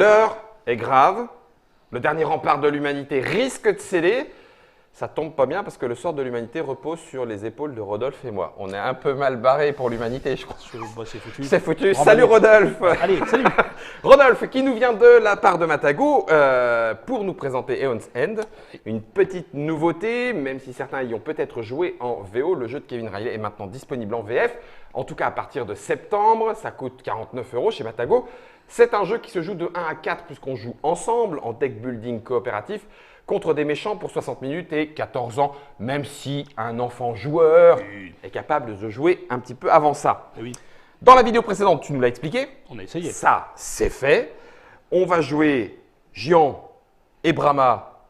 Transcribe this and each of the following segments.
L'heure est grave. Le dernier rempart de l'humanité risque de céder. Ça tombe pas bien parce que le sort de l'humanité repose sur les épaules de Rodolphe et moi. On est un peu mal barré pour l'humanité, je crois. C'est foutu. C'est foutu. Salut Rodolphe. Allez, salut. Rodolphe qui nous vient de la part de Matago pour nous présenter Aeon's End. Une petite nouveauté, même si certains y ont peut-être joué en VO, le jeu de Kevin Riley est maintenant disponible en VF. En tout cas à partir de septembre, ça coûte 49 € chez Matago. C'est un jeu qui se joue de 1 à 4 puisqu'on joue ensemble en deck building coopératif contre des méchants pour 60 minutes et 14 ans, même si un enfant joueur est capable de jouer un petit peu avant ça. Oui. Dans la vidéo précédente, tu nous l'as expliqué. On a essayé. Ça, c'est fait. On va jouer Gian et Brahma,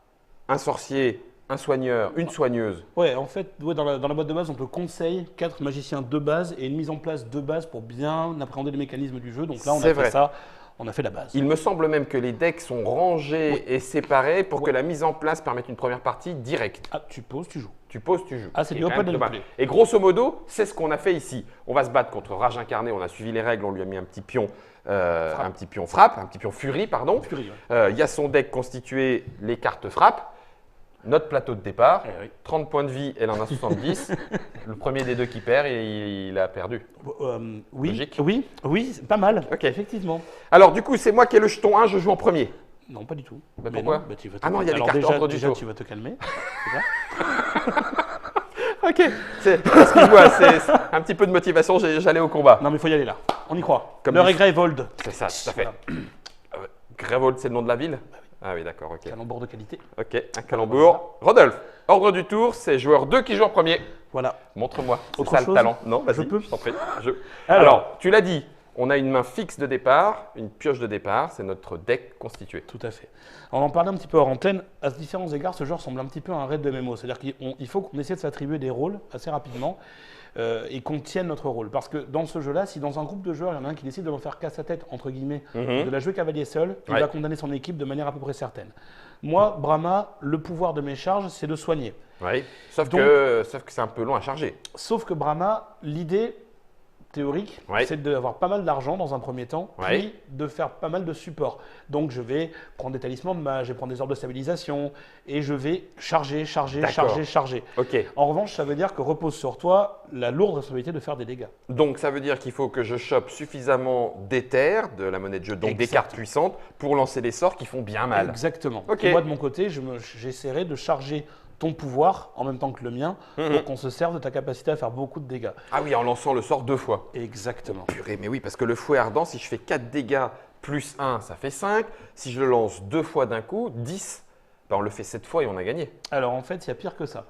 un sorcier, un soigneur, une soigneuse. Ouais, en fait, dans la boîte de base, on peut conseil 4 magiciens de base et une mise en place de base pour bien appréhender les mécanismes du jeu. Donc là, on a C'est fait vrai. ça, on a fait la base. Il me semble même que les decks sont rangés et séparés pour que la mise en place permette une première partie directe. Ah, tu poses, tu joues. Tu poses, tu joues. Ah, c'est du Et quand open même and pas mal. play. Et grosso modo, c'est ce qu'on a fait ici. On va se battre contre Rage Incarné, on a suivi les règles, on lui a mis un petit pion frappe, un petit pion furie, pardon. Furie, ouais. Il y a son deck constitué, les cartes frappe. Notre plateau de départ, Eh oui. 30 points de vie, elle en a 70. Le premier des deux qui perd, et il a perdu. Oui, Logique. oui, pas mal. Ok. Effectivement. Alors du coup, c'est moi qui ai le jeton 1, je joue en premier. Non, pas du tout. Bah, Mais pourquoi non, tu vas te Ah non, il y a les Alors cartes déjà, ordre du déjà, jour. tu vas te calmer. C'est ça Ok, excuse-moi, c'est un petit peu de motivation, j'allais au combat. Non, mais il faut y aller là. On y croit. Comme Le dit- regret Vold. C'est ça, tout à fait. Voilà. Grevold, c'est le nom de la ville Ah oui, d'accord, ok. Calembour de qualité. Ok, un calembour. Rodolphe, ordre du tour, c'est joueur 2 qui joue en premier. Voilà. Montre-moi, c'est Autre ça le chose talent. Non, vas-y, Je peux t'en prie. Je- Alors. Alors, tu l'as dit, on a une main fixe de départ, une pioche de départ, c'est notre deck constitué. Tout à fait. On en parlait un petit peu hors antenne. À différents égards, ce genre ressemble un petit peu à un raid de MMO. C'est-à-dire qu'il faut qu'on essaie de s'attribuer des rôles assez rapidement et qu'on tienne notre rôle. Parce que dans ce jeu-là, si dans un groupe de joueurs, il y en a un qui décide de l'en faire casse à tête, entre guillemets, de la jouer cavalier seul, il Ouais. va condamner son équipe de manière à peu près certaine. Moi, Brahma, le pouvoir de mes charges, c'est de soigner. Oui, sauf Donc- que c'est un peu long à charger. Sauf que Brahma, l'idée théorique, Ouais. c'est d'avoir pas mal d'argent dans un premier temps, Ouais. puis de faire pas mal de support. Donc je vais prendre des talismans de mage, je vais prendre des orbes de stabilisation, et je vais charger. D'accord. Ok, En revanche, ça veut dire que repose sur toi la lourde responsabilité de faire des dégâts. donc ça veut dire qu'il faut que je chope suffisamment d'éther, de la monnaie de jeu, donc des Exact. cartes puissantes, pour lancer des sorts qui font bien mal. Exactement. Ok. Et moi, de mon côté, j'essaierai de charger ton pouvoir en même temps que le mien pour qu'on se serve de ta capacité à faire beaucoup de dégâts. Ah oui, en lançant le sort 2 fois. Exactement. Purée, mais oui, parce que le fouet ardent, si je fais 4 dégâts plus 1, ça fait 5. Si je le lance 2 fois d'un coup, 10. Ben, on le fait 7 fois et on a gagné. Alors en fait, il y a pire que ça.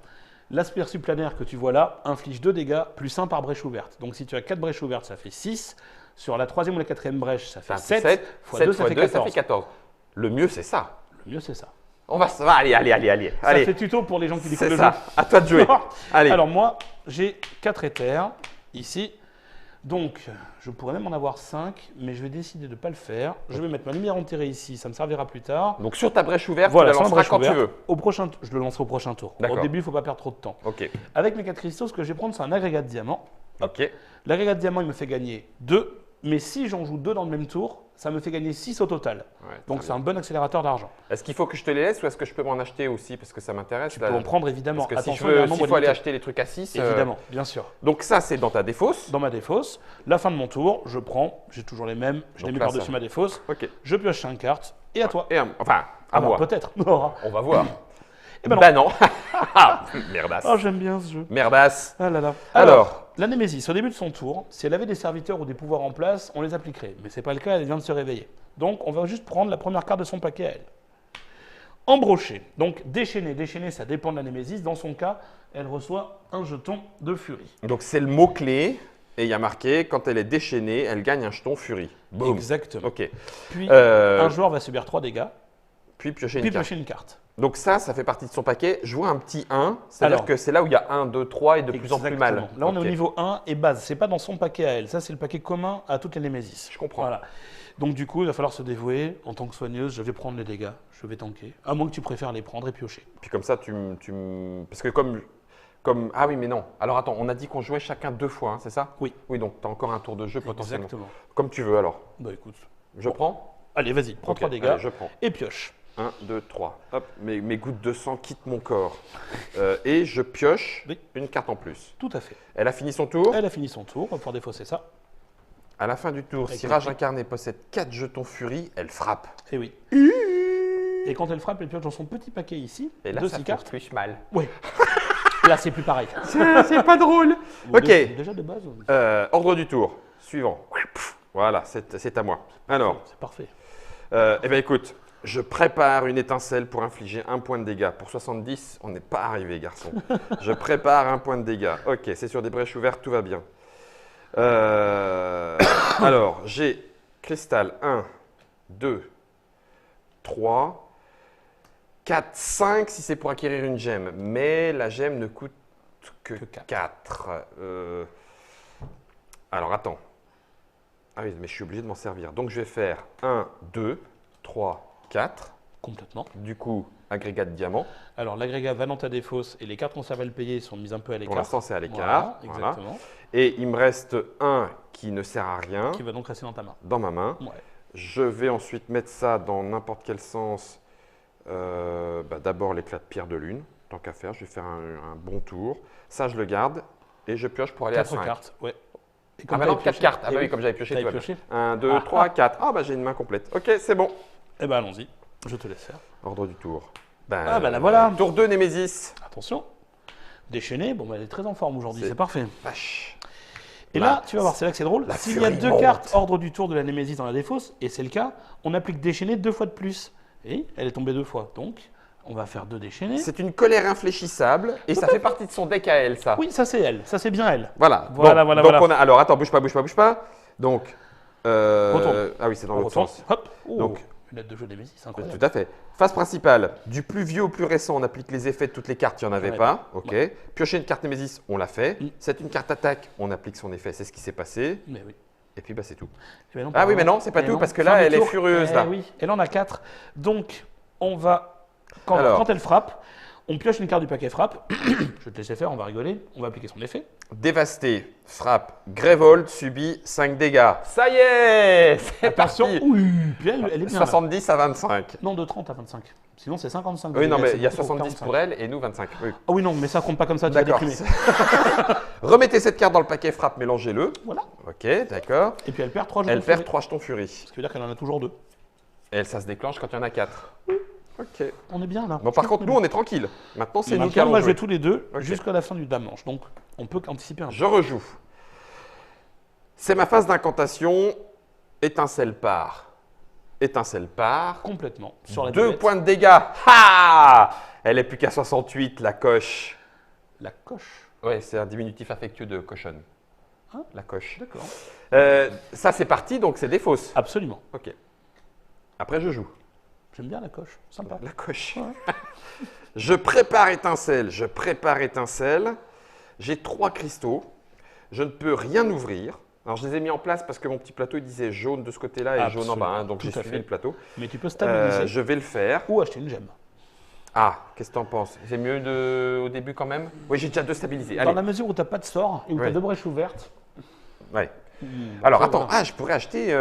L'asperçu planaire que tu vois là inflige 2 dégâts plus 1 par brèche ouverte. Donc si tu as 4 brèches ouvertes, ça fait 6. Sur la troisième ou la quatrième brèche, ça fait 7. 7 fois 2, ça fait 14. ça fait 14. Le mieux, c'est ça. Le mieux, c'est ça. On va, allez. Ça fait tuto pour les gens qui découvrent C'est le ça. jeu. À toi de jouer. Allez. Alors moi, j'ai 4 éthers ici. Donc, je pourrais même en avoir 5, mais je vais décider de ne pas le faire. Je vais mettre ma lumière enterrée ici, ça me servira plus tard. Donc sur ta brèche ouverte, Voilà, tu la sur ma lanceras brèche quand tu ouverte. veux. Je le lancerai au prochain tour. D'accord. Au début, il ne faut pas perdre trop de temps. Ok. Avec mes 4 cristaux, ce que je vais prendre, c'est un agrégat de diamant. Ok. L'agrégat de diamant, il me fait gagner 2, mais si j'en joue 2 dans le même tour, ça me fait gagner 6 au total. Ouais, Donc très c'est un bon accélérateur d'argent. bien. Est-ce qu'il faut que je te les laisse ou est-ce que je peux m'en acheter aussi parce que ça m'intéresse Tu peux en prendre évidemment. Parce que si Attention, il y a un nombre s'il faut aller limité. acheter les trucs à 6. Évidemment, bien sûr. Donc ça, c'est dans ta défausse. Dans ma défausse, la fin de mon tour, je prends, j'ai toujours les mêmes, je les Donc mets là, par-dessus ça ma défausse, Ok. je pioche 5 cartes, et à toi. Et enfin, à Ah bah, moi. peut-être. On va voir. Eh ben non. Bah non. Merdasse. Oh, j'aime bien ce jeu. Merdasse. Ah là là. Alors. La Némésis, au début de son tour, si elle avait des serviteurs ou des pouvoirs en place, on les appliquerait. Mais ce n'est pas le cas, elle vient de se réveiller. Donc, on va juste prendre la première carte de son paquet à elle. Embrocher. Donc, déchaîner. Déchaîner, ça dépend de la Némésis. Dans son cas, elle reçoit un jeton de furie. Donc c'est le mot-clé. Et il y a marqué, quand elle est déchaînée, elle gagne un jeton furie. Boum. Exactement. Ok. Puis, Euh, un joueur va subir 3 dégâts, Puis piocher puis une carte. piocher une carte. Donc ça fait partie de son paquet. Je vois un petit 1. C'est-à-dire Alors. que c'est là où il y a 1, 2, 3 et de plus en plus mal. Exactement. Là, on est au Ok. niveau 1 et base. C'est pas dans son paquet à elle. Ça, c'est le paquet commun à toutes les Némésis. Je comprends. Voilà. Donc, du coup, il va falloir se dévouer. En tant que soigneuse, je vais prendre les dégâts. Je vais tanker. À moins que tu préfères les prendre et piocher. Puis comme ça, parce que ah oui, mais non. Alors attends, on a dit qu'on jouait chacun 2 fois, hein, c'est ça? Oui. Oui, donc tu as encore un tour de jeu potentiellement. Exactement. Comme tu veux alors. Bah écoute. Je prends? Allez, vas-y, prends Ok, 3 dégâts allez, je prends. et pioche. 1, 2, 3. Hop, mes gouttes de sang quittent mon corps. Et je pioche Oui. une carte en plus. Tout à fait. Elle a fini son tour. Elle a fini son tour, on va pouvoir défausser ça. À la fin du tour, Avec si le Rage cri. Incarné possède 4 jetons furie, elle frappe. Et oui. Et quand elle frappe, elle pioche dans son petit paquet ici, Et là, de ça 6 fait cartes. plus mal. Oui. Là, c'est plus pareil. C'est pas drôle. Bon, Ok. Déjà de base, Ordre du tour. Suivant. Voilà, c'est à moi. Alors, c'est parfait. eh bien écoute, je prépare une étincelle pour infliger 1 point de dégâts. Pour 70, on n'est pas arrivé, garçon. Je prépare 1 point de dégâts. Ok, c'est sur des brèches ouvertes, tout va bien. Alors, j'ai cristal 1, 2, 3, 4, 5 si c'est pour acquérir une gemme. Mais la gemme ne coûte que Que quatre. 4. Alors, attends. Ah oui, mais je suis obligé de m'en servir. Donc, je vais faire 1, 2, 3, 4. Complètement. Du coup, agrégat de diamant. Alors, l'agrégat va dans ta défausse et les cartes qu'on servait à le payer sont mises un peu à l'écart. Pour l'instant, c'est à l'écart. Voilà, Voilà. exactement. Et il me reste un qui ne sert à rien Qui va donc rester dans ta main. dans ma main. Ouais. Je vais ensuite mettre ça dans n'importe quel sens. D'abord l'éclat de pierre de lune. Tant qu'à faire, je vais faire un bon tour. Ça, je le garde et je pioche pour aller à 4 5. cartes, ouais. Et Ah comme bah non, t'avais 4 pioché- cartes. Ah eh bah oui, comme j'avais pioché, t'avais tout va pioché. bien. 1, 2, Ah, 3, ah. 4. Ah bah j'ai une main complète. Ok, c'est bon. Eh ben allons-y, je te laisse faire. Ordre du tour. Ah bah la voilà. Tour 2, Némésis. Attention, déchaînée, bon bah elle est très en forme aujourd'hui, C'est- c'est parfait. Vache. Et La- là, tu vas voir, c'est là que c'est drôle. la S'il y a furie 2 monte. cartes ordre du tour de la Némésis dans la défausse, et c'est le cas, on applique déchaînée 2 fois de plus. Et elle est tombée 2 fois, donc on va faire 2 déchaînées. C'est une colère infléchissable et ça fait partie de son deck à elle, ça. Oui, ça c'est elle, ça c'est bien elle. Voilà. Voilà, Bon, voilà, donc voilà. on a. Alors attends, bouge pas, bouge pas, bouge pas. Donc. Retourne. Ah oui, c'est dans On l'autre retourne, sens. hop, oh, Donc- une lettre de jeu Némésis, c'est incroyable. Tout à fait. Phase principale. Du plus vieux au plus récent, on applique les effets de toutes les cartes, il n'y en avait Ouais. pas. Ok. Piocher une carte Némésis, on l'a fait. Mm. C'est une carte attaque, on applique son effet, c'est ce qui s'est passé. Mais oui. Et puis bah, c'est tout. Eh ben non, Ah oui, pardon. mais non, c'est pas Eh tout, non. parce que Fin là, du elle est tour. furieuse, Eh là. Oui, elle en a 4. Donc, on va, quand, Alors. quand elle frappe, on pioche une carte du paquet frappe. Je vais te laisser faire, on va rigoler. On va appliquer son effet. Dévasté, frappe, Grévold subit 5 dégâts. Ça y est, c'est Attention, parti. oui, puis elle est bien. Là. 70 à 25. Non, de 30 à 25. Sinon, c'est 55. de Oui, non, dégâts, mais c'est il y a beaucoup trop, 70 45. pour elle et nous 25. Oui. Ah oui, non, mais ça compte pas comme ça, tu vas D'accord. déprimer. Remettez cette carte dans le paquet frappe, mélangez-le. Voilà. Ok, d'accord. Et puis elle perd 3 jetons. Elle perd furie. 3 jetons furie. Ce qui veut dire qu'elle en a toujours 2. Et ça se déclenche quand il y en a 4. Ok. On est bien là. Bon, par contre, nous, on est tranquille. Maintenant, c'est nous qui Maintenant, on allons va jouer. jouer tous les deux Ok. jusqu'à la fin du dame manche. Donc, on peut anticiper un peu. Je rejoue. C'est ma phase d'incantation. Étincelle part. Étincelle part. Complètement. Sur la 2 belette. points de dégâts. Ha! Elle est plus qu'à 68, la coche. La coche. Ouais, c'est un diminutif affectueux de cochonne. Hein? La coche. D'accord. Ça, c'est parti, donc c'est des fausses. Absolument. Ok. Après, je joue. J'aime bien la coche. Sympa. La coche. Ouais. Je prépare étincelle. Je prépare étincelle. J'ai 3 cristaux. Je ne peux rien ouvrir. Alors, je les ai mis en place parce que mon petit plateau il disait jaune de ce côté-là et jaune en bas. hein, donc, Tout j'ai à suivi fait. le plateau. Mais tu peux stabiliser Je vais le faire. ou acheter une gemme. Ah, qu'est-ce que tu en penses? C'est mieux au début quand même? Oui, j'ai déjà 2 stabilisés. Dans Allez. la mesure où tu n'as pas de sort et où tu Ouais. as 2 brèches ouvertes. Ouais. Alors, ça, attends. voilà. Ah, je pourrais acheter.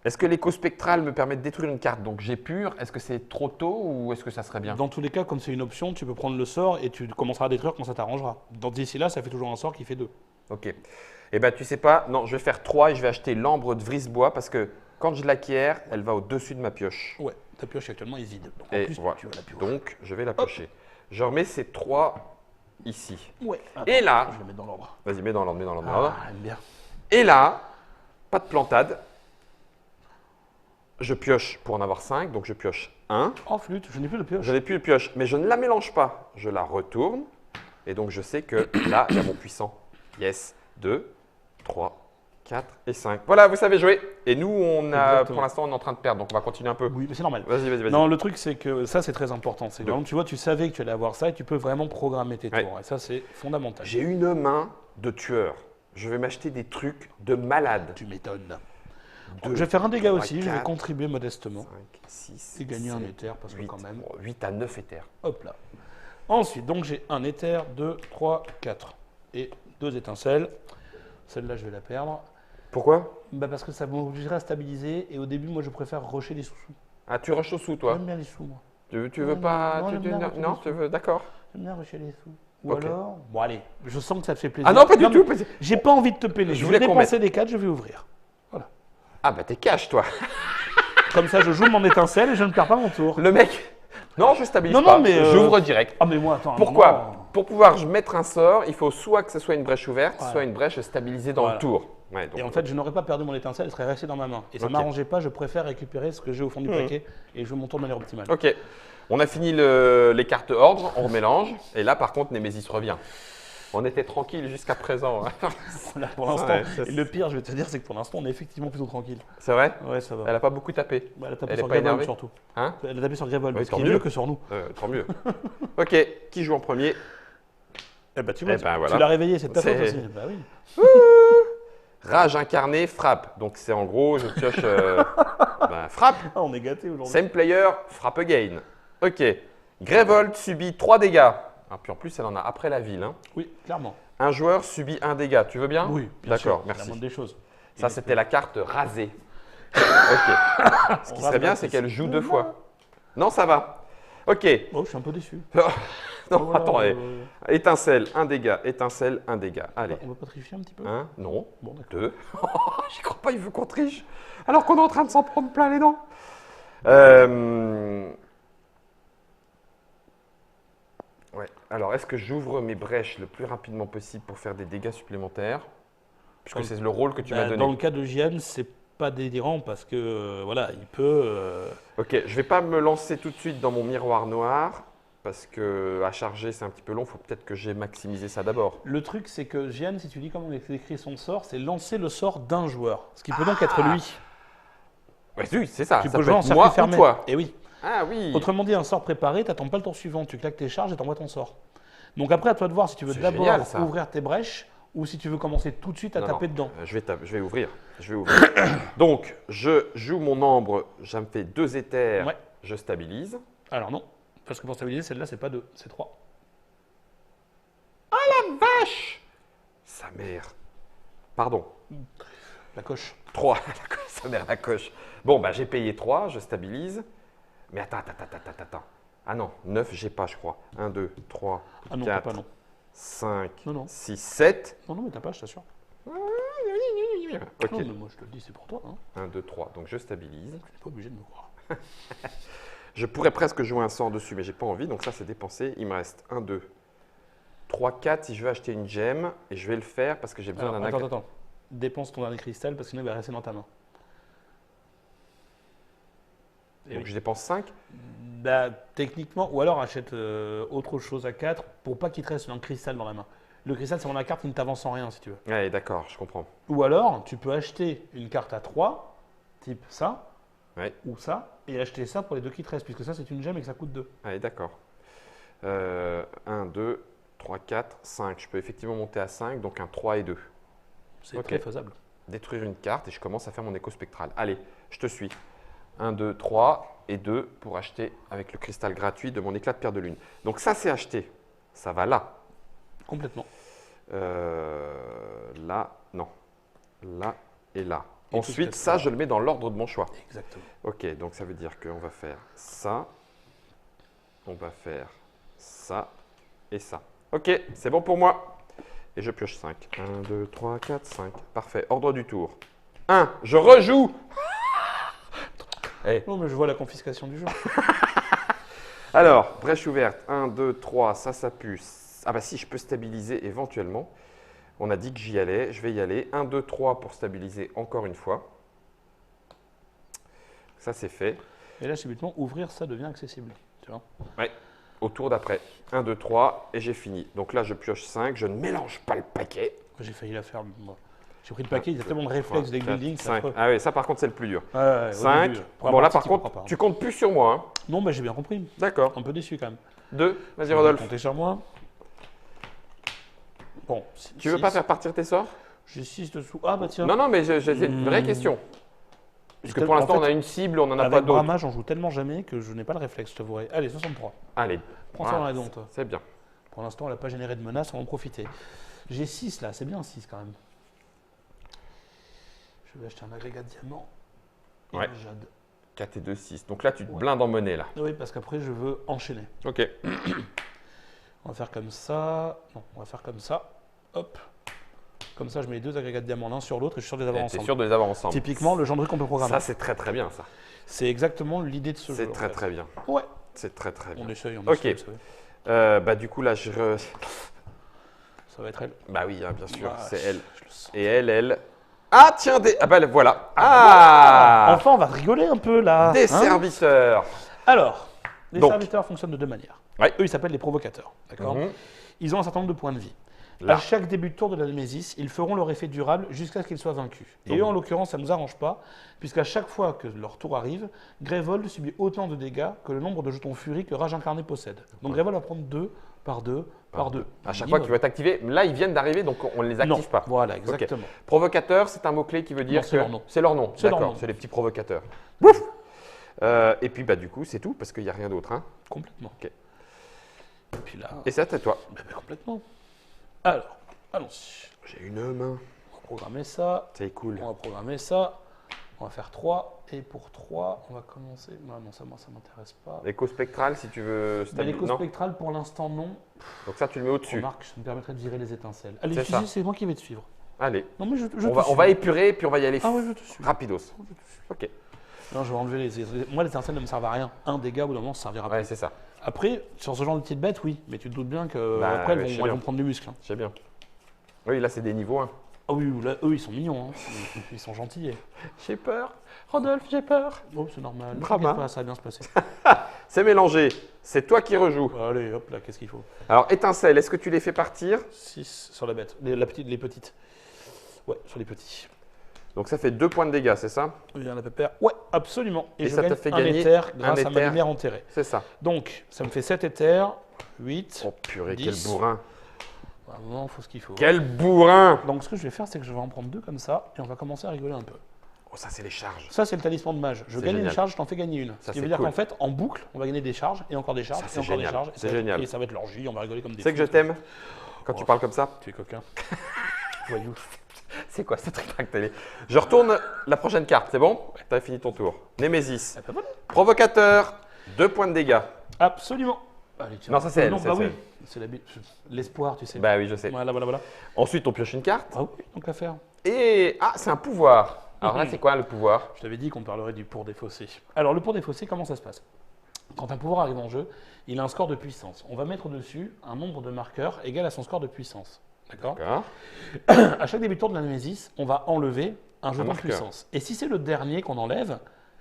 Est-ce que l'écho spectral me permet de détruire une carte? Donc, j'ai pur. Est-ce que c'est trop tôt ou est-ce que ça serait bien? Dans tous les cas, comme c'est une option, tu peux prendre le sort et tu commenceras à détruire quand ça t'arrangera. D'ici là, ça fait toujours un sort qui fait 2. Ok. Eh bien, tu sais pas, non, je vais faire 3 et je vais acheter l'ambre de Vrisbois parce que quand je l'acquiers, elle va au-dessus de ma pioche. Ouais, ta pioche actuellement est vide. Donc, en Et plus, voilà. tu vas la pioche. Donc, je vais la piocher. Je remets ces 3 ici. Ouais. Et là, Je vais mettre dans l'ordre. vas-y, mets dans l'ordre, mets dans l'ordre. Ah, j'aime bien. Et là, pas de plantade. Je pioche pour en avoir 5, donc je pioche 1. Oh, flûte, je n'ai plus de pioche. Je n'ai plus de pioche, mais je ne la mélange pas. Je la retourne. Et donc, je sais que là, il y a mon puissant. Yes. 2, 3, 4 et 5. Voilà, vous savez jouer. Et nous, Exactement. pour l'instant, on est en train de perdre, donc on va continuer un peu. Oui, mais c'est normal. Vas-y, vas-y, vas-y. Non, le truc, c'est que ça, c'est très important. C'est que, Deux. vraiment, tu vois, tu savais que tu allais avoir ça et tu peux vraiment programmer tes Ouais. tours. Et ça, c'est fondamental. J'ai une main de tueur. Je vais m'acheter des trucs de malade. Tu m'étonnes. Deux, Je vais faire un dégât trois, aussi. Je vais quatre, contribuer modestement 5, 6, et gagner un éther parce que quand même. 8 à 9 éthers. Hop là. Ensuite, donc j'ai un éther, 2, 3, 4 et 2 étincelles. Celle-là, je vais la perdre. Pourquoi? Bah parce que ça m'obligerait à stabiliser et au début, moi, je préfère rusher les sous-sous. Ah, tu rushes au sous, toi. J'aime bien les sous, moi. Tu veux pas. Non, j'aime bien rusher Non, les tu sous. veux, d'accord. J'aime bien rusher les sous. Ou Ok. alors, bon allez, je sens que ça te fait plaisir. Ah non, pas du tout. mais j'ai pas envie de te peiner. Je Je voulais vais qu'on dépenser les 4, je vais ouvrir. Voilà. Ah, bah, t'es cash, toi. Comme ça, je joue mon étincelle et je ne perds pas mon tour. Le mec. Non, je stabilise Non, pas. non, mais, J'ouvre direct. Ah mais moi, attends. un Pourquoi? moment, Pour pouvoir mettre un sort, il faut soit que ce soit une brèche ouverte, Voilà. soit une brèche stabilisée dans Voilà. le tour. Ouais, donc, Et en fait, je n'aurais pas perdu mon étincelle, elle serait restée dans ma main. Et ça Ok. m'arrangeait pas, je préfère récupérer ce que j'ai au fond du paquet et jouer mon tour de manière optimale. ok. On a fini les cartes ordre, on remélange. Et là, par contre, Némésis revient. On était tranquille jusqu'à présent. Hein. Là, pour l'instant. Ouais, ça, Et le pire, je vais te dire, c'est que pour l'instant, on est effectivement plutôt tranquille. C'est vrai? Ouais, ça va. Elle a pas beaucoup tapé. Bah, elle a tapé elle est sur pas Gravel énervée surtout. Hein? Elle a tapé sur Gravel, Oui, ce tant qui est mieux. mieux que sur nous. Tant mieux. Ok, qui joue en premier? Eh bah, tu vois, Eh ben, voilà. tu l'as réveillé, c'est de ta faute C'est- aussi. Bah oui. Rage incarnée, frappe. Donc c'est en gros, je pioche frappe. Ah, on est gâtés aujourd'hui. Same player, frappe again. Ok. Grevold subit 3 dégâts. Ah, puis en plus, elle en a après la ville. Hein. Oui, clairement. Un joueur subit 1 dégât. Tu veux bien? Oui, bien sûr. D'accord, La merci. moindre des choses. Ça, c'était la carte rasée. Ok. Ce qui serait bien, c'est qu'elle joue 2 fois. Non, ça va. Ok. Oh, je suis un peu déçu. Non, Voilà, attendez. Étincelle, 1 dégât. Étincelle, 1 dégât. Allez. On va pas tricher un petit peu 1, non. Bon, d'accord. 2. J'y crois pas, il veut qu'on triche. Alors qu'on est en train de s'en prendre plein les dents. Ouais. Alors, est-ce que j'ouvre mes brèches le plus rapidement possible pour faire des dégâts supplémentaires? Puisque Dans- c'est le rôle que tu m'as Bah, donné. dans le cas de Gian, c'est pas délirant parce que voilà, il peut. Ok, je vais pas me lancer tout de suite dans mon miroir noir. Parce que à charger, c'est un petit peu long. Il faut peut-être que j'ai maximisé ça d'abord. Le truc, c'est que Gian, si tu dis comment il écrit son sort, c'est lancer le sort d'un joueur. Ce qui peut donc être lui. Ouais, oui, c'est ça. Tu Ça peux peut jouer en être cercle moi ou fermé. toi. Et oui. Ah oui. Autrement dit, un sort préparé, t'attends pas le tour suivant, tu claques tes charges et t'envoies ton sort. Donc après, à toi de voir si tu veux C'est d'abord génial, ça. ouvrir tes brèches ou si tu veux commencer tout de suite à Non, taper non, dedans. Je vais ouvrir. Je vais ouvrir. Donc, je joue mon ambre. Ça me fait 2 éthers. Ouais. Je stabilise. Alors non, parce que pour stabiliser, celle-là, c'est pas 2, c'est 3. Vache. Sa mère. Pardon. La coche. 3. Sa mère, la coche. Bon, bah, j'ai payé 3. Je stabilise. Mais attends. Ah non, 9, j'ai pas, je crois. 1, 2, 3, Ah non, t'as 4, pas non. 5, Non, non. 6, 7. Non, non, mais t'as pas, je t'assure. Ok. Non, mais moi, je te le dis, c'est pour toi. Hein. 1, 2, 3. Donc, je stabilise. Tu n'es pas obligé de me croire. Je pourrais presque jouer un sort dessus, mais j'ai pas envie. Donc, ça, c'est dépensé. Il me reste 1, 2, 3, 4 si je veux acheter une gemme. Et je vais le faire parce que j'ai besoin Alors, d'un attends. Dépense ton dernier cristal parce que sinon, il va rester dans ta main. Et Donc, oui. je dépense 5. Bah, techniquement, ou alors achète autre chose à 4 pour pas qu'il te reste un cristal dans la main. Le cristal, c'est dans la carte qui ne t'avance en rien si tu veux. Ouais, d'accord, je comprends. Ou alors, tu peux acheter une carte à 3, type ça, Ouais. ou ça, et acheter ça pour les 2 qui te restent, puisque ça, c'est une gemme et que ça coûte 2. Allez, d'accord. 1, 2, 3, 4, 5. Je peux effectivement monter à 5, donc un 3 et 2. C'est Ok. très faisable. Détruire une carte et je commence à faire mon écho spectral. Allez, je te suis. 1, 2, 3 et 2 pour acheter avec le cristal gratuit de mon éclat de pierre de lune. Donc ça, c'est acheté. Ça va là. Complètement. Là, non. Là et là. Et tout Ensuite, ce ça, que- je le mets dans l'ordre de mon choix. Exactement. Ok, donc ça veut dire qu'on va faire ça. On va faire ça et ça. Ok, c'est bon pour moi. Et je pioche 5. 1, 2, 3, 4, 5. Parfait. Ordre du tour. 1. Je rejoue. Eh. Non, mais je vois la confiscation du jeu. Alors, brèche ouverte. 1, 2, 3. Ça pue. Ah bah si, je peux stabiliser éventuellement. On a dit que j'y allais. Je vais y aller. 1, 2, 3 pour stabiliser encore une fois. Ça, c'est fait. Et là, subitement, ouvrir, ça devient accessible. Tu vois. Ouais. Au tour d'après. 1, 2, 3 et j'ai fini. Donc là, je pioche 5. Je ne mélange pas le paquet. J'ai failli la faire, moi. J'ai pris le paquet, il y a tellement de réflexes deck building, c'est 5. affreux. Ah oui, ça par contre, c'est le plus dur. Ouais, au 5. début, pour la Bon, là, partie, par tu comprends contre, pas. tu comptes plus sur moi. Hein. Non, bah, j'ai bien compris. D'accord. Un peu déçu quand même. 2. Vas-y, Je vais Rodolphe. compter sur moi. Bon. Tu veux pas faire partir tes sorts? J'ai 6 dessous. Ah, bah tiens. Non, non, mais c'est une vraie question. Parce que pour l'instant, on a une cible, on n'en a pas Avec d'autres. Brahma, j'en joue tellement jamais que je n'ai pas le réflexe, je t'avouerai. Allez, 63. Allez. Prends ça dans la dent, toi. C'est bien. Pour l'instant, elle n'a pas généré de menace, on va en profiter. J'ai 6 là, c'est bien 6 quand même. Je vais acheter un agrégat de diamant. Et Ouais. un jade. 4 et 2, 6. Donc là, tu te Ouais. blindes en monnaie, là. Oui, parce qu'après, je veux enchaîner. Ok. On va faire comme ça. Non, on va faire comme ça. Hop. Comme ça, je mets les deux agrégats de diamants l'un sur l'autre et je suis sûr de les avoir Et t'es ensemble. sûr de les avoir ensemble. Typiquement, le genre de truc qu'on peut programmer. Ça, c'est très très bien, ça. C'est exactement l'idée de ce jeu. C'est en très fait. très bien. Ouais. C'est très très bien. On essaye, on Ok. essaye. Vous savez. Bah du coup, là, Ça va être elle. Bah oui, hein, bien sûr, Ah, c'est elle. Je le sens. Et elle... Ah, tiens, ah bah voilà. Ah, Enfin, on va rigoler un peu là. des hein. serviteurs. Alors, les Donc. serviteurs fonctionnent de deux manières. Ouais. Eux, ils s'appellent les provocateurs. D'accord. Mhm. Ils ont un certain nombre de points de vie. Là. À chaque début de tour de la Némésis, ils feront leur effet durable jusqu'à ce qu'ils soient vaincus. Et Donc. eux, en l'occurrence, ça ne nous arrange pas, puisqu'à chaque fois que leur tour arrive, Grévold subit autant de dégâts que le nombre de jetons Furie que Rage Incarné possède. Donc Grévold va prendre 2 par 2 par 2. À chaque fois qu'il va être activé, là, ils viennent d'arriver, donc on ne les active Non, pas. voilà, Ok. exactement. Provocateur, c'est un mot-clé qui veut dire Non, c'est que... leur nom. C'est leur nom, C'est leur d'accord, nom. c'est les petits provocateurs. Et puis, bah du coup, c'est tout, parce qu'il n'y a rien d'autre. Hein. Complètement. Ok. Et puis là, Et c'est à toi. complètement. Alors, allons-y. J'ai une main. On va programmer ça. C'est cool. On va programmer ça. On va faire 3. Et pour 3, on va commencer. Non, ça, moi, ça ne m'intéresse pas. L'écho spectral, si tu veux Mais stabiliser. l'écho Non. spectral, pour l'instant, non. Donc ça, tu le mets au-dessus. Remarque, ça me permettrait de virer les étincelles. Allez, C'est tu ça. sais, c'est moi qui vais te suivre. Allez, Non, mais je te on suis. va épurer, puis on va y aller Ah oui, je te suis. rapidos. Ok. Non, je vais enlever les. Moi, les étincelles ne me servent à rien. Un dégât, au bout d'un moment, ça servira pas. Ouais, c'est ça. Après, sur ce genre de petites bêtes, oui. Mais tu te doutes bien que Bah, après, ouais, je sais elles bien. vont prendre du muscle. Hein. Je sais bien. Oui, là, c'est des niveaux 1. Ah oui, là, eux, ils sont mignons. Hein. Ils sont gentils. J'ai peur. Rodolphe, j'ai peur. Oh, c'est normal. Ne Drama. t'inquiète pas, ça va bien se passer. C'est mélangé. C'est toi qui rejoues. Allez, hop là, qu'est-ce qu'il faut? Alors, étincelle, est-ce que tu les fais partir? 6 sur la bête. Les petites. Ouais, sur les petits. Donc, ça fait 2 points de dégâts, c'est ça? Il y en a pépère. Ouais, absolument. Et je ça te gagne fait un gagner éther grâce un à ma éther. lumière enterrée. C'est ça. Donc, ça me fait 7 éthers, 8. Oh purée, 10. quel bourrin. Vraiment, il faut ce qu'il faut. Quel bourrin. Donc, ce que je vais faire, c'est que je vais en prendre 2 comme ça et on va commencer à rigoler un peu. Oh, ça, c'est les charges. Ça, c'est le talisman de mage. Je C'est gagne une génial. charge, je t'en fais gagner une. Ça, Ce qui c'est veut dire cool. qu'en fait, en boucle, on va gagner des charges et encore des charges Ça, et c'est encore génial. des charges. C'est génial. Et ça va être l'orgie, on va rigoler comme des Tu sais que fous. je t'aime quand tu Oh. parles comme ça? Tu es coquin. Voyou. C'est quoi cette rétractée? Je retourne la prochaine carte, c'est bon? T'as fini ton tour. Némésis. Ah, bah voilà. Provocateur, 2 points de dégâts. Absolument. Allez, tiens. Non, ça, c'est elle, Non, c'est bah elle. oui. C'est l'espoir, tu sais. Bah oui, je sais. Voilà, voilà, voilà. Ensuite, on pioche une carte. Ah oui, donc à faire. Et. Ah, c'est un pouvoir. Alors là, c'est quoi le pouvoir? Je t'avais dit qu'on parlerait du pour défausser. Alors, le pour défausser, comment ça se passe? Quand un pouvoir arrive en jeu, il a un score de puissance. On va mettre dessus un nombre de marqueurs égal à son score de puissance. D'accord? D'accord. À chaque début de tour de la Némésis, on va enlever un jeton de marqueur. puissance. Et si c'est le dernier qu'on enlève,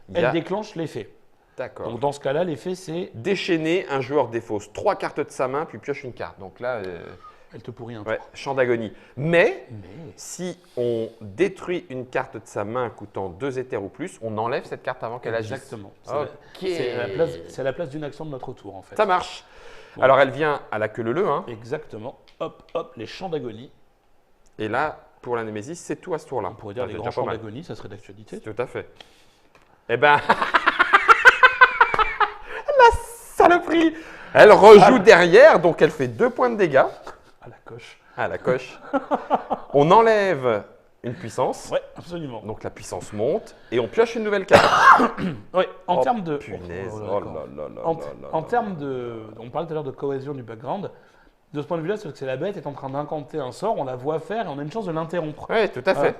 Il y elle a- déclenche l'effet. D'accord. Donc, dans ce cas-là, l'effet, c'est Déchaîner, un joueur défausse 3 cartes de sa main, puis pioche une carte. Donc là, elle te pourrit un ouais, tour. champ d'agonie. Mais Mais si on détruit une carte de sa main coûtant 2 éthers ou plus, on enlève cette carte avant qu'elle agisse. exactement. Ok. C'est à la place d'une action de notre tour, en fait. Ça marche. Bon. Alors elle vient à la queue leu, hein. Exactement. Hop, hop, les champs d'agonie. Et là, pour la Némésis, c'est tout à ce tour-là. On pourrait dire Ah, les c'est grands déjà pas champs mal. d'agonie, ça serait d'actualité. Tout à fait. Eh ben, la saloperie. Elle rejoue derrière, donc elle fait 2 points de dégâts. À la coche. Ah, la coche. On enlève une puissance. Ouais, absolument. Donc la puissance monte et on pioche une nouvelle carte. Ouais, en Oh, termes de. Punaise. Oh, Oh d'accord. là là là En, là là en là. termes de. On parlait tout à l'heure de cohésion du background. De ce point de vue-là, c'est que c'est la bête est en train d'incanter un sort, on la voit faire et on a une chance de l'interrompre. Oui, tout à fait. Voilà.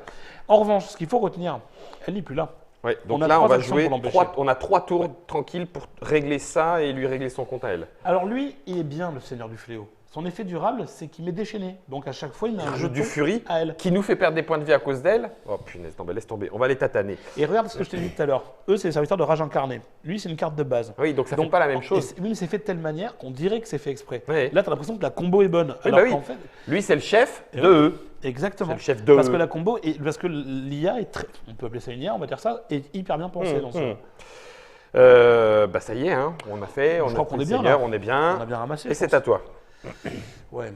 En revanche, ce qu'il faut retenir, elle n'est plus là. Ouais, donc On a là, on 3 va actions jouer pour l'empêcher. on a 3 tours tranquilles pour régler ça et lui régler son compte à elle. Alors lui, il est bien le Seigneur du Fléau. Son effet durable, c'est qu'il met déchaîné. Donc à chaque fois, il met Il un rajoute jeton du furie à elle. qui nous fait perdre des points de vie à cause d'elle. Oh punaise, non, mais laisse tomber, on va les tataner. Et regarde ce que je t'ai dit tout à l'heure. Eux, c'est les serviteurs de rage incarnée. Lui, c'est une carte de base. Oui, donc ça Donc, fait pas la même et chose. oui, mais c'est fait de telle manière qu'on dirait que c'est fait exprès. Oui. Là, tu as l'impression que la combo est bonne. Oui, alors bah oui. qu'en fait, Lui, c'est le chef Et de oui. eux. exactement. C'est le chef de Parce eux. que la combo, parce que l'IA est très, on peut appeler ça une IA, on va dire ça, est hyper bien pensée dans ce jeu. Bah ça y est, hein, on a fait, on Je a crois pris qu'on le est bien, Seigneur, là. on est bien. On a bien ramassé. Et je c'est pense. à toi. Ouais.